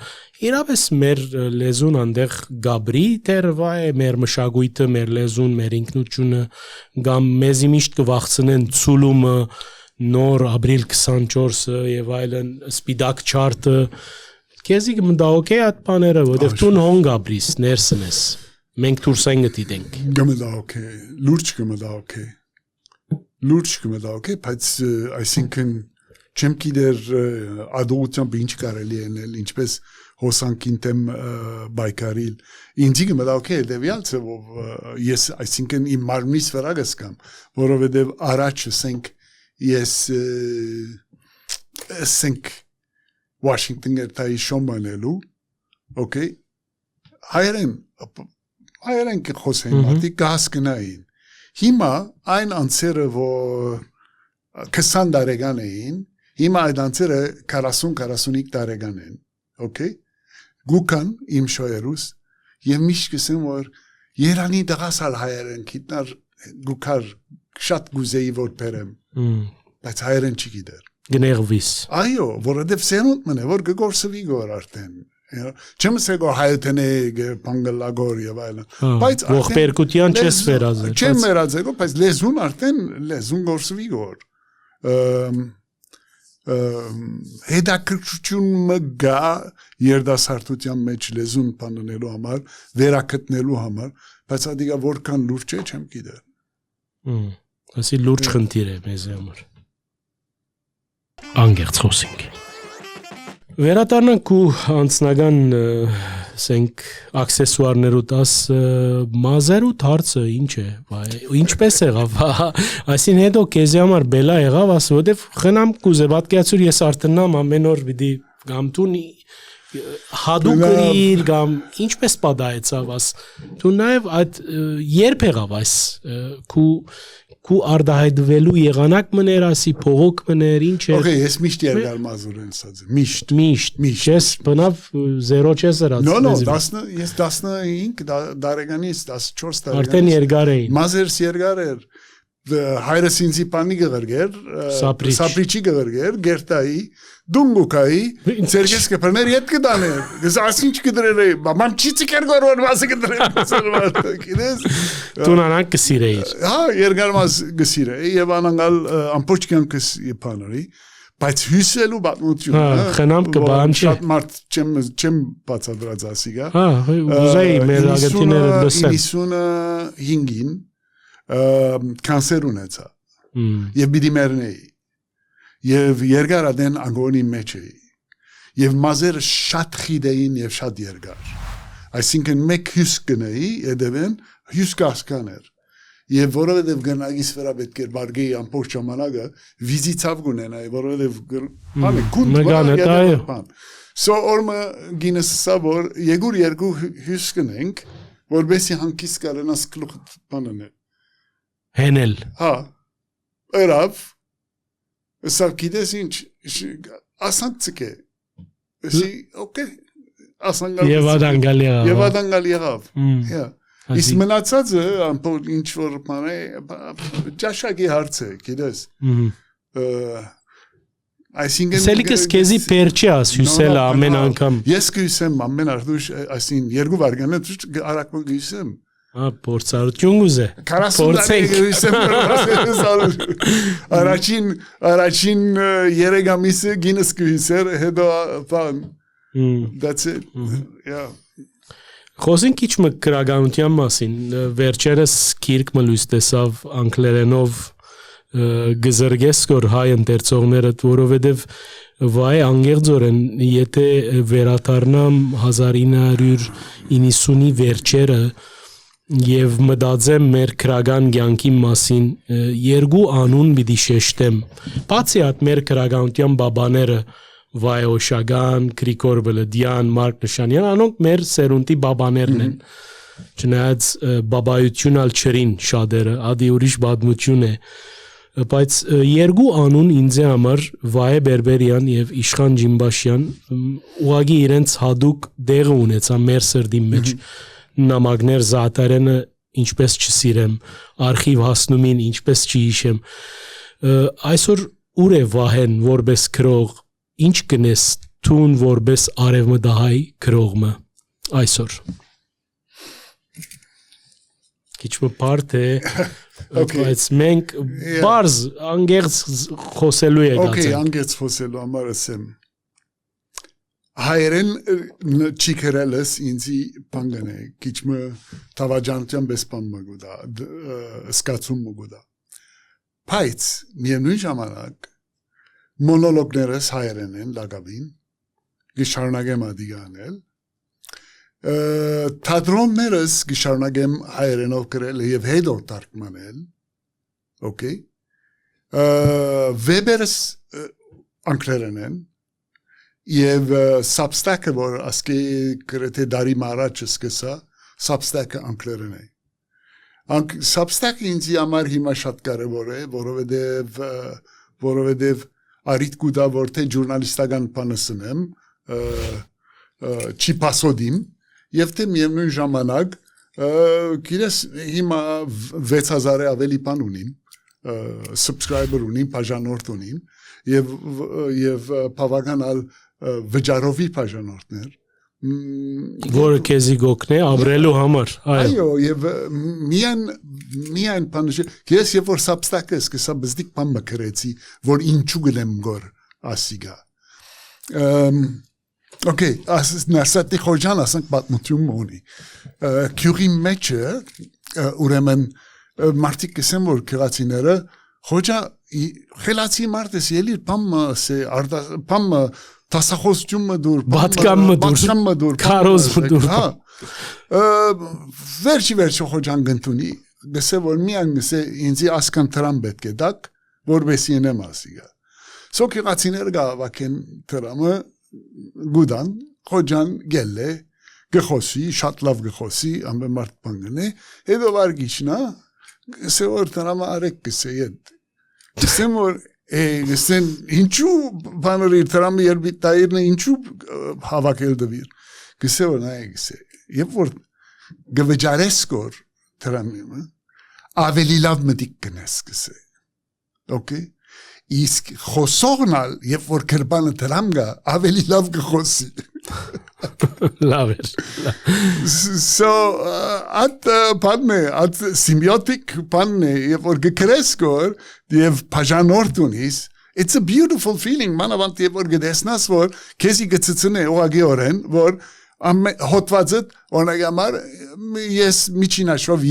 Իրապես մեր լեզուն այնտեղ գաբրի թերվա է, մեր մշակույթը, մեր լեզուն, մեր ինքնությունը, կամ մեզի միշտ կվախցնեն ցուլումը, նոր ապրիլ 24-ը եւ այլն, սպիդակ չարտը։ Քեզի կմտահոգե այդ բաները, որովհետեւ դու հոն գաբրիս, ներսն ես։ Մենք դուրսեն գտիտենք։ Լուրջ կմտահոգե, բայց այսինքն չեմ գիտեր ադողությամբ ինչ կարելի է ինչպես հոսանքին դեմ բայկարիլ ինձ կմտահոգե հետևյալը ես այսինքն իմ մարմնից վրա գսկամ որովհետև առաջ ես Washington երթայի շոմանելու okay հայերեն կխոսեին մարդիկ կհասկնային հիմա այն անձերը որ 20 տարեկան էին հիմա այդ անձերը 40-45 տարեկան են okay գուկան իմ շոյերուս եւ միշտ կսեմ որ Երանի դղասալ հայերեն գիտնար գուկար շատ գուզեի որ բերեմ բայց հայերեն չգիտեր գներվիս այո որովհետեւ սերունդ մնե որ գորսվի գոր արդեն չեմ ասել հայտնի բանգլագոր եւ այլն բայց ողբերգության չես վերածել չեմ վերածել բայց լեզուն արդեն լեզուն գորսվի գոր հետաքրքրությունը գա երդասարտության մեջ լեզուն բանանելու համար վերակտնելու համար բայց ադիգա որքան լուրջ է չեմ գիտեր ասի լուրջ խնդիր է մեզ համար անգերց խոսենք վերադառնանք ու անձնական ասենք աքսեսուարներու տաս մազերու հարցը ինչ է, ինչպես եղավ, այսին հետո քեզի համար բելա եղավ, ասու որտեվ խնամ կուզե պատկերացուր ես արդենամ ամեն օր պիտի գամտուն հադու գրիր կամ ինչպես պատահեցավ աս դու նաև այդ երբ եղավ այս քու արդահայտվելու եղանակ մներ ասի փողոք մներ ինչ է Okay, ես միշտ երկար մազուր եմ ասած միշտ ես բնավ 0 չես ըրած No, ես 15 տարեկանից 14 տարեկանից արդեն երկար էին մազերս երկար էր հայրս ինձի պանի գղրգեր սապրիչի գղրգեր գերտայի դունգուկայի ցերգես կփներ իդ կդաներ ես ասինչ կդրել է մամ չիցի կերգորոն մասը կդրել կինես տունանակ կսիրեիր հա երկար մաս գսիրեի եւ անանգալ ամբողջ կյանքս իբանորի բայց հյուսելու բացությունը խնամ կբանչի շատ մարդ չեմ բացադրած ասիգա հա ուզեի մեր ագետիները դասեն 95-ին կանսեր ունեցա եւ պիտի մեռնեի եւ երկար ադեն ագոնի մեջ էի եւ մազերը շատ խիտ էին եւ շատ երկար այսինքն մեկ հյուս գնեի եդևեն հյուս կասկաներ եւ որովհետեւ գնագիս վրա պետք է բարգեի ամբողջ ժամանակը վիզիտավ գունենայի որովհետեւ բանը գունդ so օրմը գինեսա որ եգուր երկու հյուս գնենք որբեսի հանկիս կարենաս գլուխ բանանել հենել հա երավ սա գիտես ինչ ասանցկե էսի օքեյ ասանգալ եւ ադանգալ եղավ հա իսկ մնացածը ամբողջ ինչ որ բանը ճաշակի հարց է գիտես այսինքն սելիկս քեզի պերչի աս հյուսել ամեն անգամ ես կհյուսեմ ամեն արդուշ այսին երկու վարգանը արակը կհյուսեմ փորձառություն ուզե առաջին երեգամիսը գինս կհյուսեր հետո բան that's it yeah Խոսենք ինչ մը քրագանության մասին վերջերս քիրք մը լույս տեսավ անգլերենով գզրգես կոր հայ ընթերցողները որովհետև վայ անգերձորեն եթե վերադառնամ 1990-ի վերջերը եւ մտածեմ մեր քրագան կյանքի մասին երկու անուն պիտի շեշտեմ բացի այդ մեր քրագանության բաբաները Վայ Օշագան, Գրիգոր Բլդյան, Մարկ Նշանյան, անոնք մեր սերունդի բաբաներն են։ Չնայած բաբայություն ալ չրին շատերը, ադի ուրիշ բադմություն է։ Բայց երկու անուն ինձ համար Վայ Բերբերյան եւ Իշխան Ջիմբաշյան ուղղակի իրենց հadouk դեղը ունեցա մեր սրդի մեջ։ Նամակներ Զաթարենը ինչպես չսիրեմ, արխիվ հասնումին ինչպես չհիշեմ։ Այսօր ուր է Վահեն որպես քրող Ինչ կնես տուն որպես արևմտահայ քրողը այսօր Քիչը բարդ է բայց մենք բարձ անգերց խոսելու եք Okay անգերց խոսելու համար ասեմ հայերեն չի քրելս ինձի բանգանը քիչը տավաջանության բեսպան մգուդա սկացում մգուդա բայց միևնույն ժամանակ Մոնոլոգներս հայերեն են լագավին, գիշարնագեմ ադիգանել, թատրոններս գիշարնագեմ հայերենով կրել և հետո տարկմանել, okay, վեբերս անգլերեն են, և սաբստակը, որ ասկի կրեթե դարի մարաճը սկսա, սաբստակը անգլերեն է։ Սաբստակը ինձի համար հիմա շատ կարևոր է, որովհետև Արիտ կուդա որ թե ժուրնալիստական բանսնեմ չի պասոդիմ եւ թե միևնույն ժամանակ գիրես հիմա 6000-ը ավելի բան ունիմ subscriber ունիմ բաժանորդ ունիմ եւ բավականալ վճարովի բաժանորդներ որը քեզի գոքնե ապրելու համար այո եւ միայն բանը ես եւ որ սաբստակը սկսա բզդիկ բան մկրեցի որ ինչու գլեմ գոր ասիգա okay նասատի խոջան ասենք պատմություն ունի քյուրի մեջը ուրեմն մարտիկ կսեմ որ քրացիները խոջա խելացի մարդես ելի բամ տասախոսությունը դուր, Պատկամը դուր, քարոզը դուր։ Հա։ Վերջի խոջան գնտունի, գսե որ միան գսե ինձի ասկան տրամ պետք է դակ, որբեսի ենեմ ասիգա։ Սոք եղացիներ գավակեն տրամը գուդան, խոջան գելլե, գխոսի, շատ լավ գխոսի, ամբե մարդ բանգնե, հետո վարգիչնա, գսե որ տրամը արեք գսե ետ։ Գսեմ որ գսեն ինչու բանոր իր տրամը երբի տայիրն է ինչու հավակել դվիր։ Գսե որ նայ գսե, երբ որ գվջարես կոր տրամը, ավելի լավ մտիկ կնես գսե։ Okay? Իսկ խոսողնալ, երբ որ կրբանը տրամ գա, ավելի լավ կխոսի։ Լավ էր։ So, at բանն է, at symbiotic բանն է, երբ որ գկրես կոր, եւ բաժանորդ ունիս, it's a beautiful feeling, մանավանդ երբ որ գտեսնաս, որ քեզի գծծնե ուղագի օրեն, որ հոտվածդ օրնագամար ես միջինաշով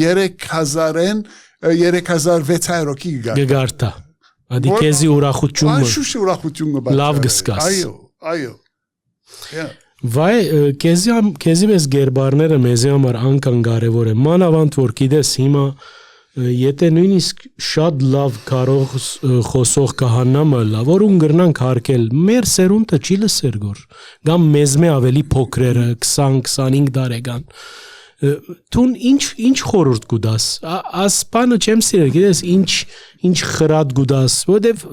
3600 հոգի գգարտա ադի քեզի ուրախությունը Այշուշ ուրախությունը լավ գսկաս այո վայ քեզի մեզ գերբարները մեզ համար անկան կարևոր է մանավանդ որ գիտես հիմա եթե նույնիսկ շատ լավ կարող խոսող կահանամը լավ որուն գրնանք հարկել մեր սերունդը չի լսեր գոր կամ մեզ մե ավելի փոքրերը 20-25 տարեկան Տուն ինչ խորհուրդ կուդաս ասպանը չեմ սիրել գիտես ինչ խրատ գուդաս որտեվ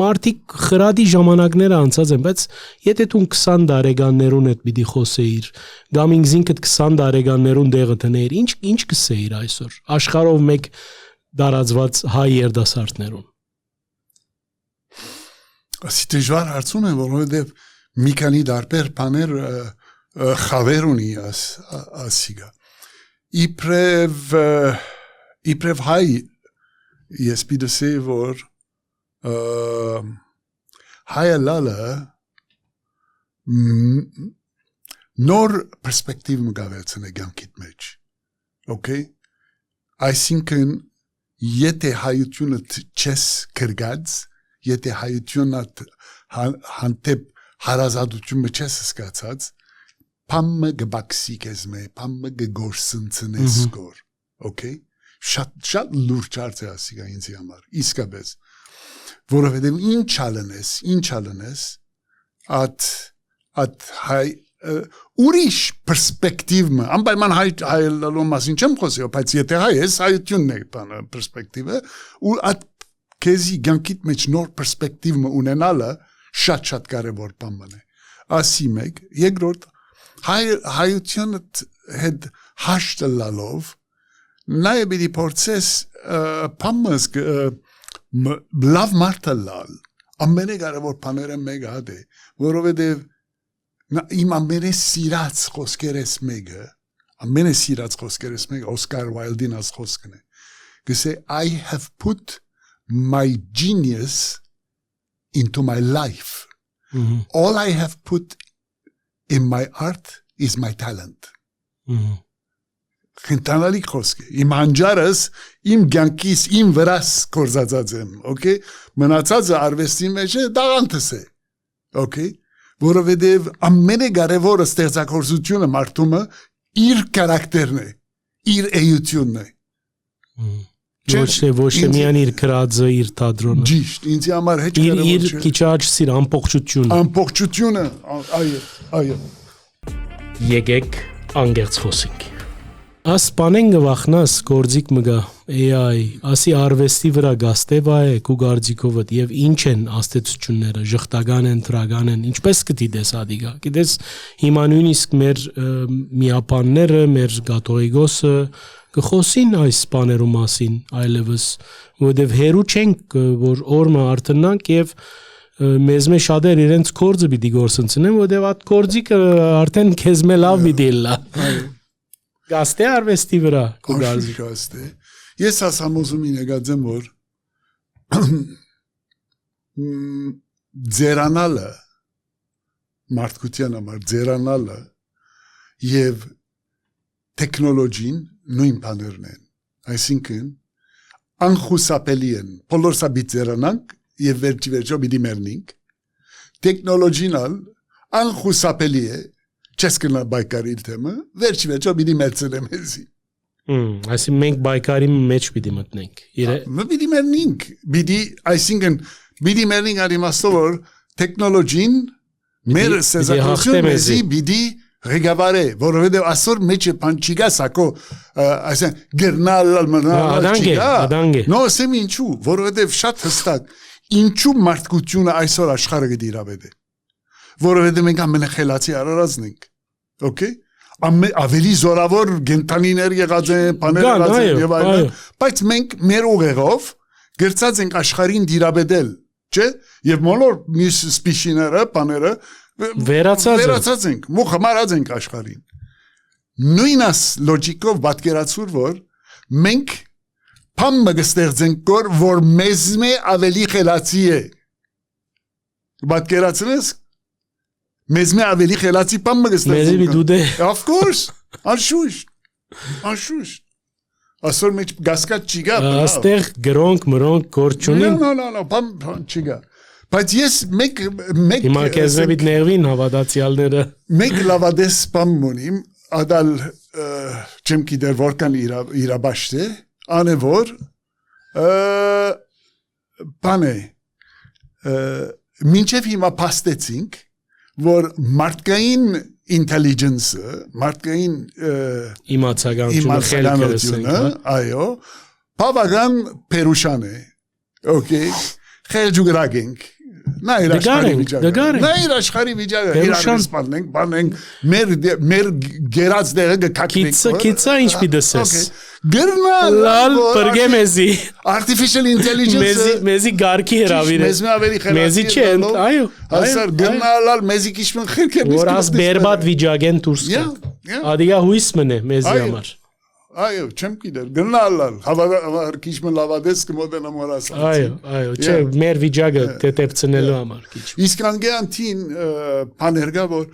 մարդիկ խրատի ժամանակները անցած են բայց եթե տուն 20 տարեկաններուն հետ պիտի խոսեիր կամ ինքնիդ 20 տարեկաններուն դեղը տնեիր ինչ կսեիր այսօր աշխարհով մեկ դարածված հայ երդասարտներուն Ասի դժվար հարցում եմ որովհետեւ մի քանի դարբեր բաներ խավեր ունի ասիգա իբրև հայ ես պիտի որ հայը լալը նոր պերսպեկտիվ մգավեցնե գամքիտ մեջ okay այսինքն եթե հայությունը չես կրգած եթե հայությունը հանդեպ հարազատությունը չես սկացած Պամը գբաքսի կեզմե, պամը գգորսնցնես կոր, okay? Շատ լուրջ արդ է ասիգա ինձի համար, իսկապես, որովհետև ինչ ալնես, at հայ, ուրիշ պերսպեկտիվը, անպայման հայ լալու մասին չեմ խոսի, բայց եթե հայ ես, հայությունն է բանը պերսպեկտիվը, ու at կեզի գանքիտ մեջ նոր պերսպեկտիվը ունենալը շատ կարևոր բան է, ասի մեկ, երկրորդ, հայությունը հետ հաշտ լալով նաև պիտի փորձես պամս լավ մարդը լալ ամենակարևոր բաները մեկը է որովհետև իմ ամենասիրած խոսքերս մեկը Օսկար Ուայլդին ասած խոսքն է գսե I have put my genius into my life all I have put in my art is my talent. Խնդանալի խոսք է։ Իմ անջարս, իմ գյանքիս, իմ վրաս կորզածած եմ, okay? Մնացածը արվեստի մեջ է դաղանտս է, okay? Որովհետև ամենակարևորը ստեղծագործությունը մարդումը իր կարակտերն է, իր էությունն է։ Ոչ թե միան իր կրածը, իր թատրոնը։ Ճիշտ, ինձ համար հետ կարևոր չէ։ Իր քիչաճ ամբողջությունը։ Ամբողջությունը, այո։ Եկեք անգերց խոսենք։ Ասպանեն գվախնաս գործիկ մգա AI, ասի արվեստի վրա գաստեվա է կու գարձիկովդ և ինչ են աստեցությունները, ժղտական են, տրական են, ինչպես կտիդես ադիգա, գիտես հիմա նույնիսկ մեր միապանները, մեր գատողիգոսը կխոսին այս սպաներու մասին այլևս, որովհետև հերու չենք, որ օրմը արտնանք և մեզ մե շատեր իրենց կորձը պիտի գործընծնեն, որովհետև այդ կորձիկը արդեն քեզ մե լավ պիտի լա։ Գաստե արվեստի վրա կուգարզի։ Գաստե։ Ես ասամոզումին եկածեմ, որ ձերանալը, մարդկության համար ձերանալը և տեքնոլոգին նույն բաներն են։ Այսինքն, անխուսափելի են, բոլորս պիտի ձերանանք և վերջո պիտի մեռնենք։ Տեքնոլոգին ալ անխուսափելի է չես կնա բայկարի թեմը վերջի պիտի մերցնեմ էսի Այսինքն մենք բայկարի մեջ պիտի մտնենք Պիտի մերնինք այսինքն պիտի մերնինք արիմաստով որ տեխնոլոգին մեր սեզակությունը մեզի պիտի ղեկավարե որովհետև այսօր մեջը բան չկա սակո այսինքն գերնալ մնալ չկա նո ասեմ ինչու որովհետև շատ հստակ ինչու մարդկությունը այսօր աշխարհը գդիրավետ է որովհետև մենք ամենախելացի արարածն ենք okay ավելի զորավոր գենտանիներ եղած են, բաներ եղած են եւ այլն, բայց մենք մեր ուղեղով գրծած ենք աշխարհին դիրաբեդել, չէ՞։ Եվ բոլոր մյուս սպիշիները, բաները վերացած ենք, մոխմարած ենք աշխարհին։ Նույնս լոջիկով պատկերացուր որ մենք փամը կստեղծենք որ մեզ ավելի խելացի է։ Պատկերացնես Մեզ մե ավելի խելացի բան մգստացնենք Of course անշուշտ Այսօր մեջ գասկած չի գա Աստեղ գրոնք մրոնք գործունին No բան չի գա Բայց ես մեկ Հիմա քեզնեվիդ ներվին հավատացյալները Մեկ լավադես բան մոնիմ ադալ չեմ գիտեր որքան իրաբաշտ է անե որ բան է մինչև հիմա փաստեցինք որ մարդկային ինտելիգենսը, մարդկային իմացականությունը, այո, բավական պերուշան է, okay, խելջուգրակ ենք, նա իր աշխարհի վիճակը, իրար սպանենք, բանենք, մեր գերած դեղը գկակնենք, Քիցա ինչ պիտեսես, գրնալ, պրգե մեզի, artificial intelligence, մեզի գարքի հրավիրես, մեզի չեն, այո, Այսար գնալալ մեզի քիչմն խելք է որ աս բերբատ վիճակեն դուրս կա Ադիգա հույս մնե մեզի համար Այո, չեմ գիտեր գնալալ հավար քիչմն լավադես կմոդենա մորաս Այո, չէ, մեր վիճակը տեպցնելու համար քիչ Իսկ անգեանտին բաներգա որ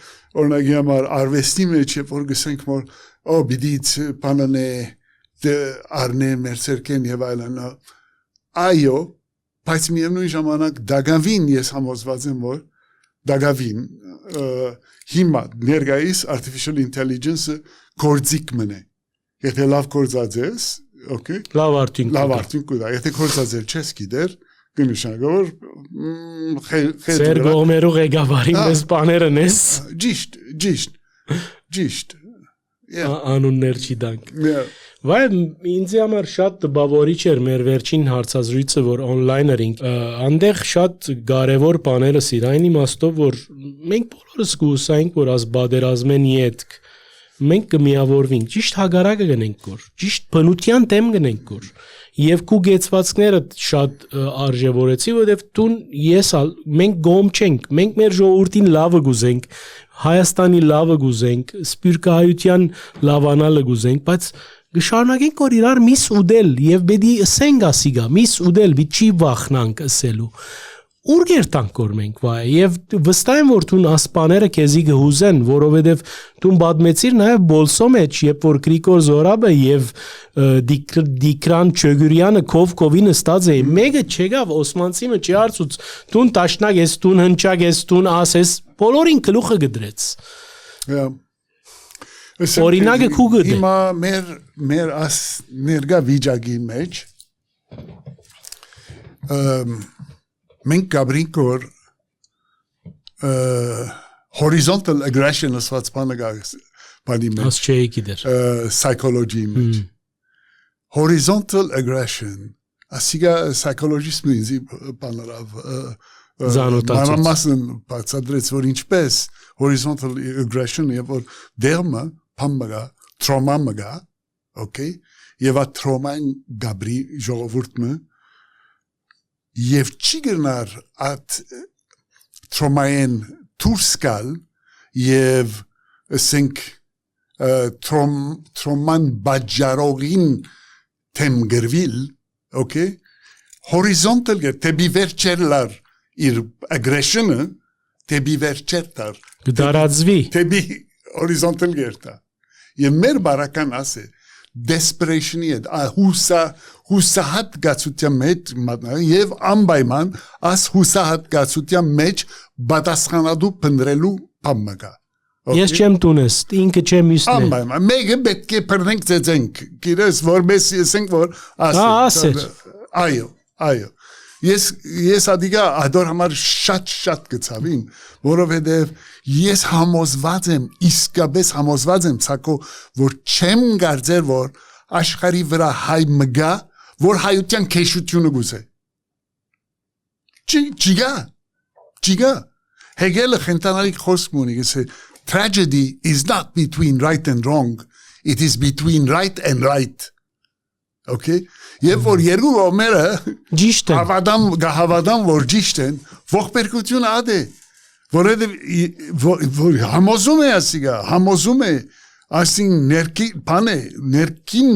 օրինակ համար արվեստի մեջ որ գսենք որ օ բիդից բանանե արնե մերսերքեն եւ այլն Այո Բայց միևնույն ժամանակ դագավին ես համոզված եմ որ դագավին հիմա ներկայիս artificial intelligence-ը կորձիկ մնե եթե լավ կորձած ես okay լավ արդյունք կուտա եթե կորձած ես գիտեր կնշանակի որ Սեր գոմերու ղեկավարի մեզ բաներն ես ճիշտ անուններ չի դանք Վայ ինձ համար շատ տպավորիչ էր մեր վերջին հարցազրույցը որ on-line էինք անդեղ շատ կարևոր բաները սիրային իմաստով որ մենք բոլորս կուսայինք որ աս բادرազմեն յետք մենք կմիավորվենք ճիշտ հագարակը գնենք որ ճիշտ բնության դեմ գնենք որ եւ քու գեցվածքները շատ արժեվորեցի որովհետեւ տուն ես մենք գոմ չենք մենք մեր ժողովրդին լավը գուզենք Հայաստանի լավը գուզենք սպիրկահայության լավանալը գուզենք բայց Գշարունակենք որ իրար միս ուդել եւ բեդի ասենք ասիգա միս ուդել բի չի վախնանք ասելու ուր գերտանք որ մենք վայ եւ վստահ եմ որ տուն ասպաները քեզի գհուզեն որովհետեւ տուն բադմեցիր նաեւ բոլսո մեջ երբ որ Գրիգոր Զորաբը եւ Դիկրան Չգուրյանը կովին ստած է մեկը չեկավ Օսմանցիմը չարծուց տուն տաշնակ ես տուն հնչակ ես տուն ասես բոլորին գլուխը գդրեց Օրինակը քուգը դե Հիմա մեր աս ներգա վիճակի մեջ մենք գաբրինք որ horizontal aggression ասված բանը բանի մեջ Աս չէի գիտեր psychology մեջ horizontal aggression ասիգա psychologist ինձի բանարավ Մանամասն բացադրեց որ ինչպես horizontal aggression եւ որ դերմը փամմագա trauma-մգա okay եւ այդ trauma-ն գաբրի ժողովուրդը եւ չի գնար այդ trauma-ն դուրսկալ եւ ասենք trauma-ն բաժարողին թեմ գրվիլ okay horizontal տեբի վերջելար իր aggression-ը տեբի վերջետար դարածվի տեբի horizontal գերտա եւ մեր բարական ասե desperation-ի հուսահատ գացության մեջ եւ անպայման աս հուսահատ գացության մեջ բադասխանադու փնրելու բան մը կա։ Ես չեմ տունես, ինքը չեմ իսն է։ Մեկը պետք է բռնենք ծեծենք, գիտես, որպես ասենք որ ասել։ Այո։ Ես ադիգա ադոր համար շատ գծավին, որովհետև ես համոզված եմ, իսկապես համոզված եմ, ցակո որ չեմ գարձեր որ աշխարհի վրա հայ մգա, որ հայության քեշությունը գուզե։ Չիգա։ Հեգելը խենտանալի խոսք ունի, գսե tragedy is not between right and wrong, it is between right and right. Okay? Եվ որ երկու կողմերը ճիշտ են հավատան որ ճիշտ են, ողբերգությունը ադե, որ համոզում է ասիգա, համոզում է, ասին ներքին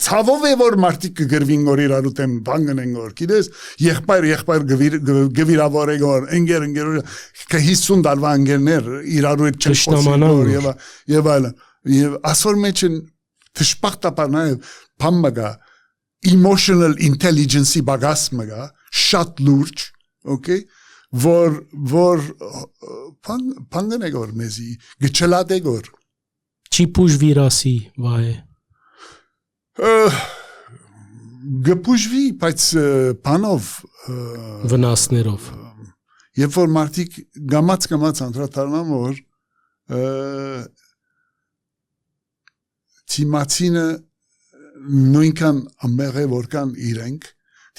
ցավով է որ մարդիկ կգրվին որ իրարու դեմ բան գնեն որ գիտես եղբայր գվիրավորե որ ընկեր 50 տարվա ընկերներ իրարու հետ չխոսին եւ այլն եւ ասոր մեջ թշպախտապար նաեւ բան մգա emotional intelligence-ի բագաս մգա շատ լուրջ okay որ բան գնե որ մեզի գչլադե որ Չի պուժվիրասի վայ գպուժվի բայց բանով վնասներով երբ որ մարդիկ գամած անդրադառնան որ թիմացինը նույնքան ամեղը որքան իրենք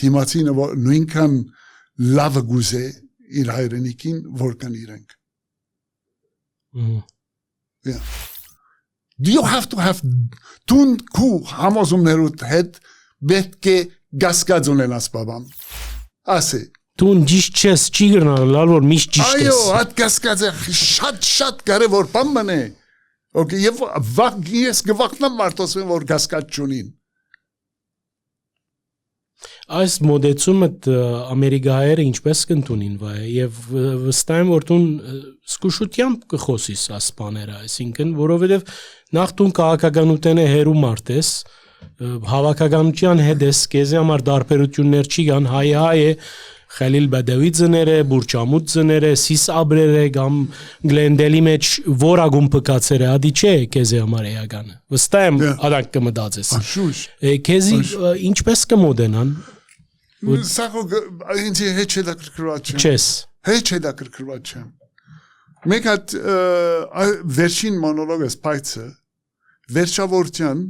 թիմացինը նույնքան լավը գուզե իր հայրենիքին որքան իրենք yeah Do you have to have tun ku համոզումներուդ հետ պետք է գասկած ունենաս բաբամ ասե Տուն ճիշտ չես չի գնալ որ միշտ ճիշտ ես Այո այդ գասկածը շատ կարևոր բան մնե Okay եւ ես գվախնամ մարդոսին որ գասկած չունին Այս մոդեցումը ամերիկայերը ինչպես կընդունին վայ եւ վստահ եմ որ տուն զգուշությամբ կխոսիս ասպաները այսինքն որովհետեւ նախ տուն քաղաքականութենը հերու մարդ ես հավաքականության հետ ես քեզի համար դարբերություններ չի կան հայ է Խելիլ Բադավիձները, Բուրչամուտները, Սիս Աբրերը կամ Գլենդելի մեջ որագում փկացերը, ադի չէ քեզի համար էականը։ Վստահ եմ արանք կմտածես։ Քեզի ինչպես կմոդենան։ Սաղո ինձ հետ չդակրկրված չեմ։ Չես։ Հետ չդակրկրված չեմ։ Մեկ հատ վերջին մոնոլոգս պայծը վերջավորության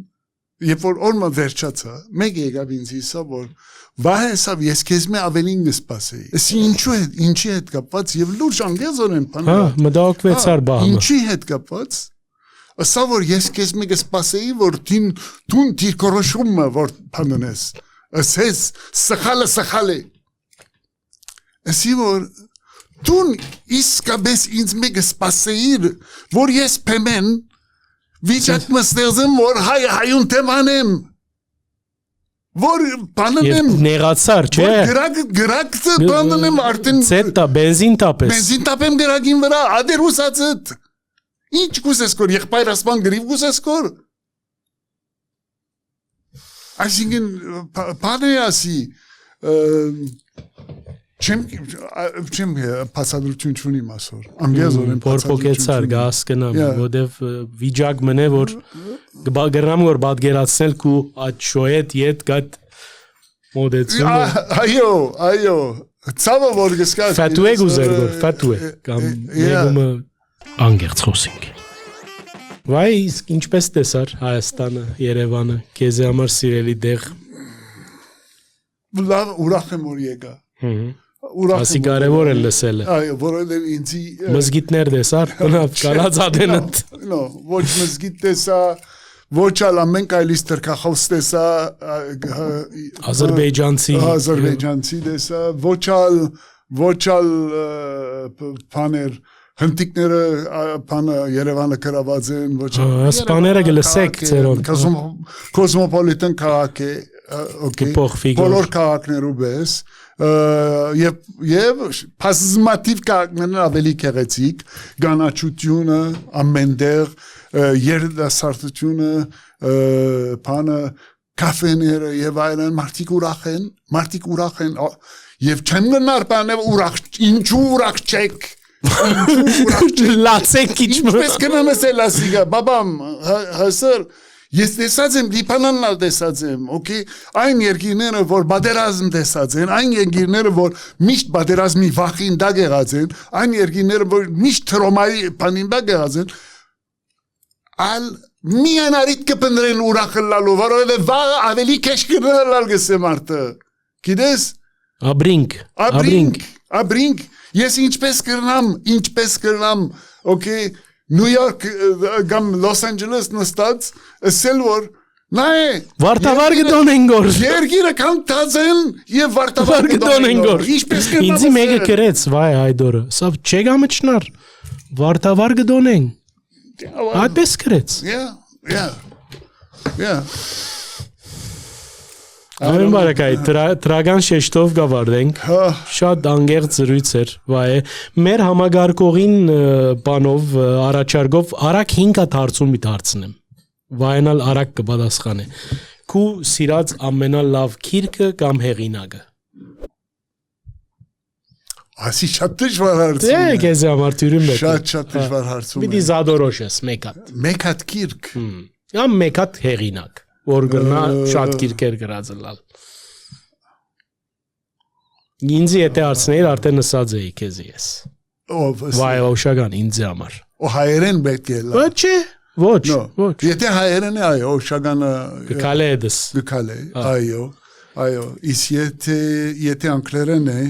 երբ որ օրը վերջացա մեկ եկավ ինձ հիսա որ վահեսավ ես քեզ մե ավելին կսպասեի ասի ինչի հետ կապված եւ լուրջ անգեզորեն բանը մտահոգվեցար բանը ինչի հետ կապված ասա որ ես քեզ մե կսպասեի որ տուն դիրքորոշումը որ բաննես ասես սխալը ասի որ տուն իսկապես ինձ մե կսպասեի որ ես փեմեն Վիճակ մստեղծեմ որ հայուն թեմանեմ որ բանանեմ նեղացար չէ գրակը բանանեմ արդեն ցետա բենզին տապեմ գրակին վրա ադեր ուսածդ ինչ կուզես կոր եղբայր ասման գրիվ կուզես կոր այսինքն բանը ասի չեմ փասադրություն չունիմ ասոր անգեզորեն փորփոքեցար գաս կնամ որտեվ վիճակ մնե որ գրամ որ բادگերացնել քու այդ շոյետ իդ գատ մոդեցումը այո ցավը որ գսկա ֆատուե գուզեր որ ֆատուե կամ նեգումը անգերց խոսինք վայ իսկ ինչպես տեսար Հայաստանը Երևանը քեզ համար սիրելի դեղ լավ ուրախ եմ որ եկա Ասի կարևոր է լսելը այո որովհետև ինձի մզգիտներ տեսար բնավ կարած ադենդ ոչ մզգիտ տեսա ոչ ալ ամեն կայլիս թրքախոս տեսա ազերբայջանցի տեսա ոչ ալ բաներ հնդիկները բանը Երևանը գրաված են ոչ ասպաները գլսեք ցերոն կոսմոպոլիտան քաղաք է okay բոլոր քաղաքներու բես եւ բազմաթիվ քաղաքներն ավելի քեղեցիկ գանաչությունը ամենդեր երդասարտությունը բանը կաֆեները եւ այլն մարդիկ ուրախ են եւ չեմ գնար բաներ ուրախ ինչու ուրախ չեք լացեք իջմը ինչպես գնամ ասել ասիգա բաբամ հասար ես տեսած եմ Լիբանանն ալ տեսած եմ օքեյ այն երկիրները որ բادرազմ տեսած են այն երկիրները որ միշտ բادرազմի վախին դա եղած են այն երկիրները որ միշտ տրոմայի բանին դա եղած են ալ միան արիտ կպնդրեն ուրախլալու որովհետև վաղ ավելի քեշ կնալալ գսեմ արտը գիտես Աբրինք ես ինչպես կրնամ օքեյ New York կամ Los Angeles նստած ասել որ նայ վարտավար գտոնեն գոր երկիրը կան տածեն եւ վարտավար գտոնեն գոր ինչպես կրնամ ինձ մեկը գրեց վայ այդորը սա չեգա մչնար վարտավար գտոնեն այդպես գրեց yeah Ամեն բարակայ տրագան շեշտով գավարդենք շատ անգեղծ զրույց էր վայ մեր համագարկողին բանով առաջարկով արագ 5 հատ հարցում մի դարձնեմ վայնալ արագ կպատասխանե քու սիրած ամենալավ քիրքը կամ հեղինակը ասի շատ դժվար հարցում է քեզ համար թյուրում է շատ դժվար հարցում պիտի զադորոշես մեկ հատ քիրք կամ մեկ հատ հեղինակ որ գնա շատ քիրքեր գրածլալ ինձ եթե արցնել արդեն նսած էի քեզ ես վայ օշագան ինձ համար ու հայերեն պետք է լա ոչ եթե հայերեն է այո օշագանը գկալե այո իս եթե անգլերեն է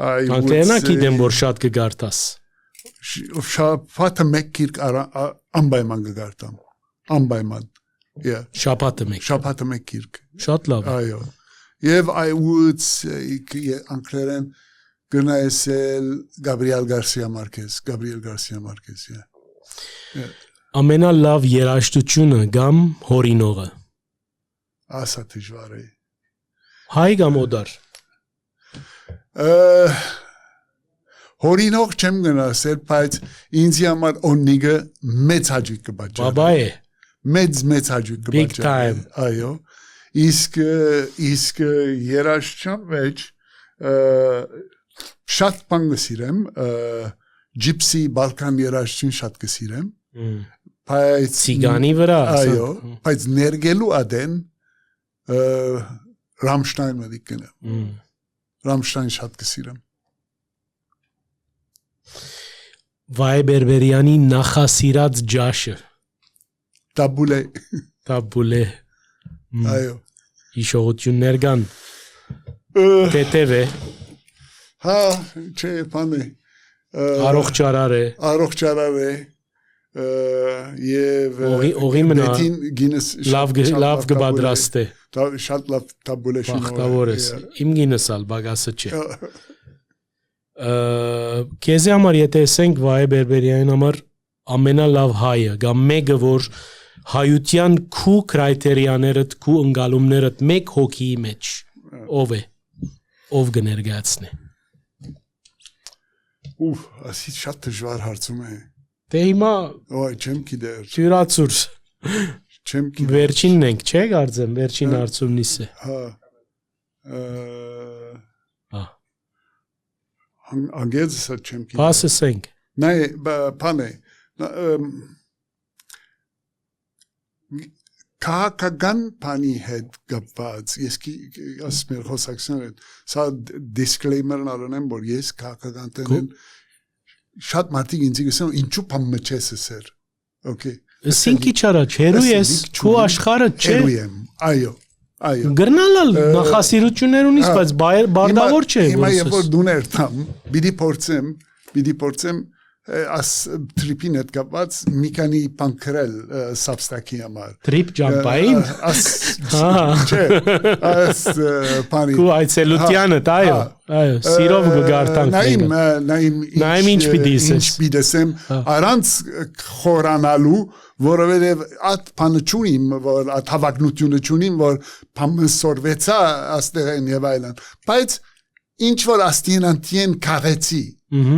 անգլերենա գիտեմ որ շատ կգարտաս շաբաթը մեկ քիրք անպայման կգարտամ անպայման շաբաթը մեկ քիրք շատ լավ այո եւ I would անգլերեն գնայսել Gabriel Garcia Marquez ամենալավ երաժշտությունը կամ հորինողը ասա դժվար է հայ կամ օդար հորինող չեմ գնացել բայց ինձ համար օնիգը մեծ հաճույք կբաճարի բաբա է մեծ հաճույք կբաճարի այո իսկ երաժշտության մեջ շատ բան կսիրեմ ջիպսի բալկան երաժշտություն շատ կսիրեմ բայց ցիգանի վրա այո բայց ներգելու ադեն Ռամշտայն մդիկնը Ռամշտայն շատ կսիրեմ Վայ Բերբերյանի նախասիրած ջաշը Տաբուլե այո հիշողություններ կան տետև է հա չէ բան է առողջարար է եւ օղի մնա գինես լավ կբադրաստ է շատ լավ տաբուլե բախտավոր ես իմ գինեսալ բագասը չէ քեզի համար եթե ասենք Վայ Բերբերյանին համար ամենալավ հայը կամ մեկը որ հայության քու կրայտերիաներդ քու ընկալումներդ մեկ հոգիի մեջ ով է ով կներկայացնի ասի շատ դժվար հարցում է դե հիմա չեմ գիտեր ճյուրացուր չեմ գիտեր վերջինն ենք չէ կարծեմ վերջին հարցումնիս է անգեզը չեմ գիտեր ասենք նայ բանը Քաղաքական բանի հետ կապված ես ասում խոսակցություններ սա disclaimer-ն արնեմ որ ես քաղաքական տենեն շատ մարդիկ ինձ գսեն ինչու բան մչես սեր okay Սինքի չարաչ հերու ես քու աշխարհը չէ այո գրնալալ նախասիրություններ ունիս բայց բարդավոր չէ հիմա երբ որ դուներ տամ պիտի փորձեմ as tripin et կապած մի քանի բան գրել Substack-ի համար Trip jump-ային չէ as բանի քու այցելությանը այո սիրով կգարտանք նայեմ ինչ պիտի դեսեմ առանց խորանալու որովհետև at բանը չունիմ որ at հավակնությունը չունիմ որ բանը սորվեցա աստեղեն եւ այլն բայց ինչ որ աստինանտին կարեցի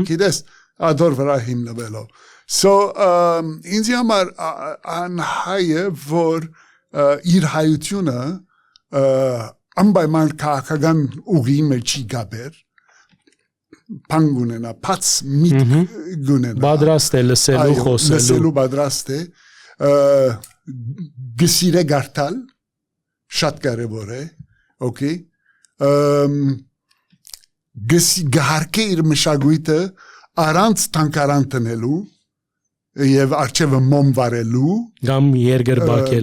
գիտես Ador վրա հիմնվելով so ինձ համար անհայը որ իր հայությունը անպայման քաղաքական ուղի մեջի գաբեր բան գունենա փած միտք գունենա Պատրաստ է լսելու խոսելու լսելու պատրաստ է գսիրե գարտալ շատ կարևոր է օքեյ գահարկե իր մշակույթը առանց թանկարան տնելու եւ արջևը մոմ վարելու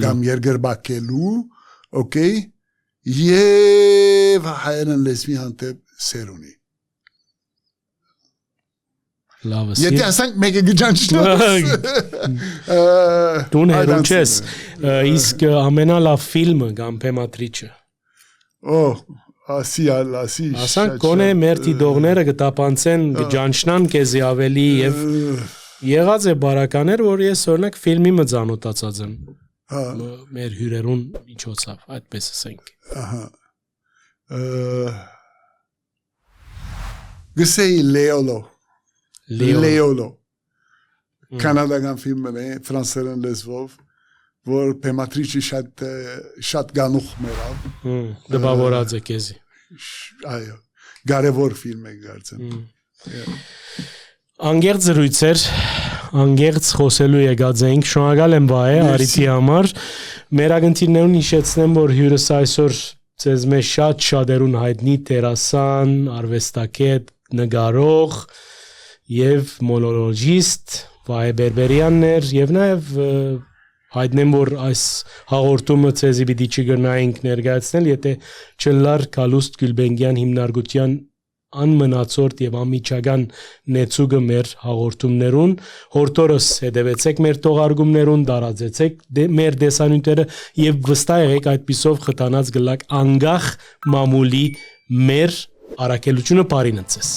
կամ երկրբակելու օքեյ եւ հայերեն լեզվի հանդեպ սերունի լավ է Եթե ասենք մեկը գճանչնոց Դուն հերոն չես իսկ ամենալավ ֆիլմը Գամփեմատրիչը ասի ասանք կոնե մեր դիդողները գտապանցեն գճանչնան քեզի ավելի եւ եղած է բարականեր որ ես օրինակ ֆիլմի մծանոթացած եմ մեր հյուրերուն միջոցով այդպես ասենք գսեի Leolo կանադական ֆիլմն է ֆրանսերեն լեզվով որ Փեմատրիչի շատ գանուխ մերավ դպավորած է քեզի այո կարևոր ֆիլմ է գարցեմ Անգերց զրույցեր անգերց խոսելու եկած էինք շնորհակալ եմ բայ արիթի համար մեր ագնտիրներուն հիշեցնեմ որ հյուրս այսօր ցեզ մեզ շատ շատերուն հայտնի տերասան արվեստագետ նկարող եւ մոնոլոգիստ Վայ Բերբերյանն էր եւ նաեւ հայտնեմ որ այս հաղորդումը ցեզի պիտի չգնայինք ներկայացնել եթե չլար Կալուստ Գյուլբենգյան հիմնարկության անմնացորդ եւ անմիջական նեցուգը մեր հաղորդումներուն հորտորս հետևեցեք մեր թողարկումներուն տարածեցեք մեր դեսանյութերը եւ վստահ եղեք այդպիսով խթանած գլակ անգախ մամուլի մեր արակելությունը բարին ընծես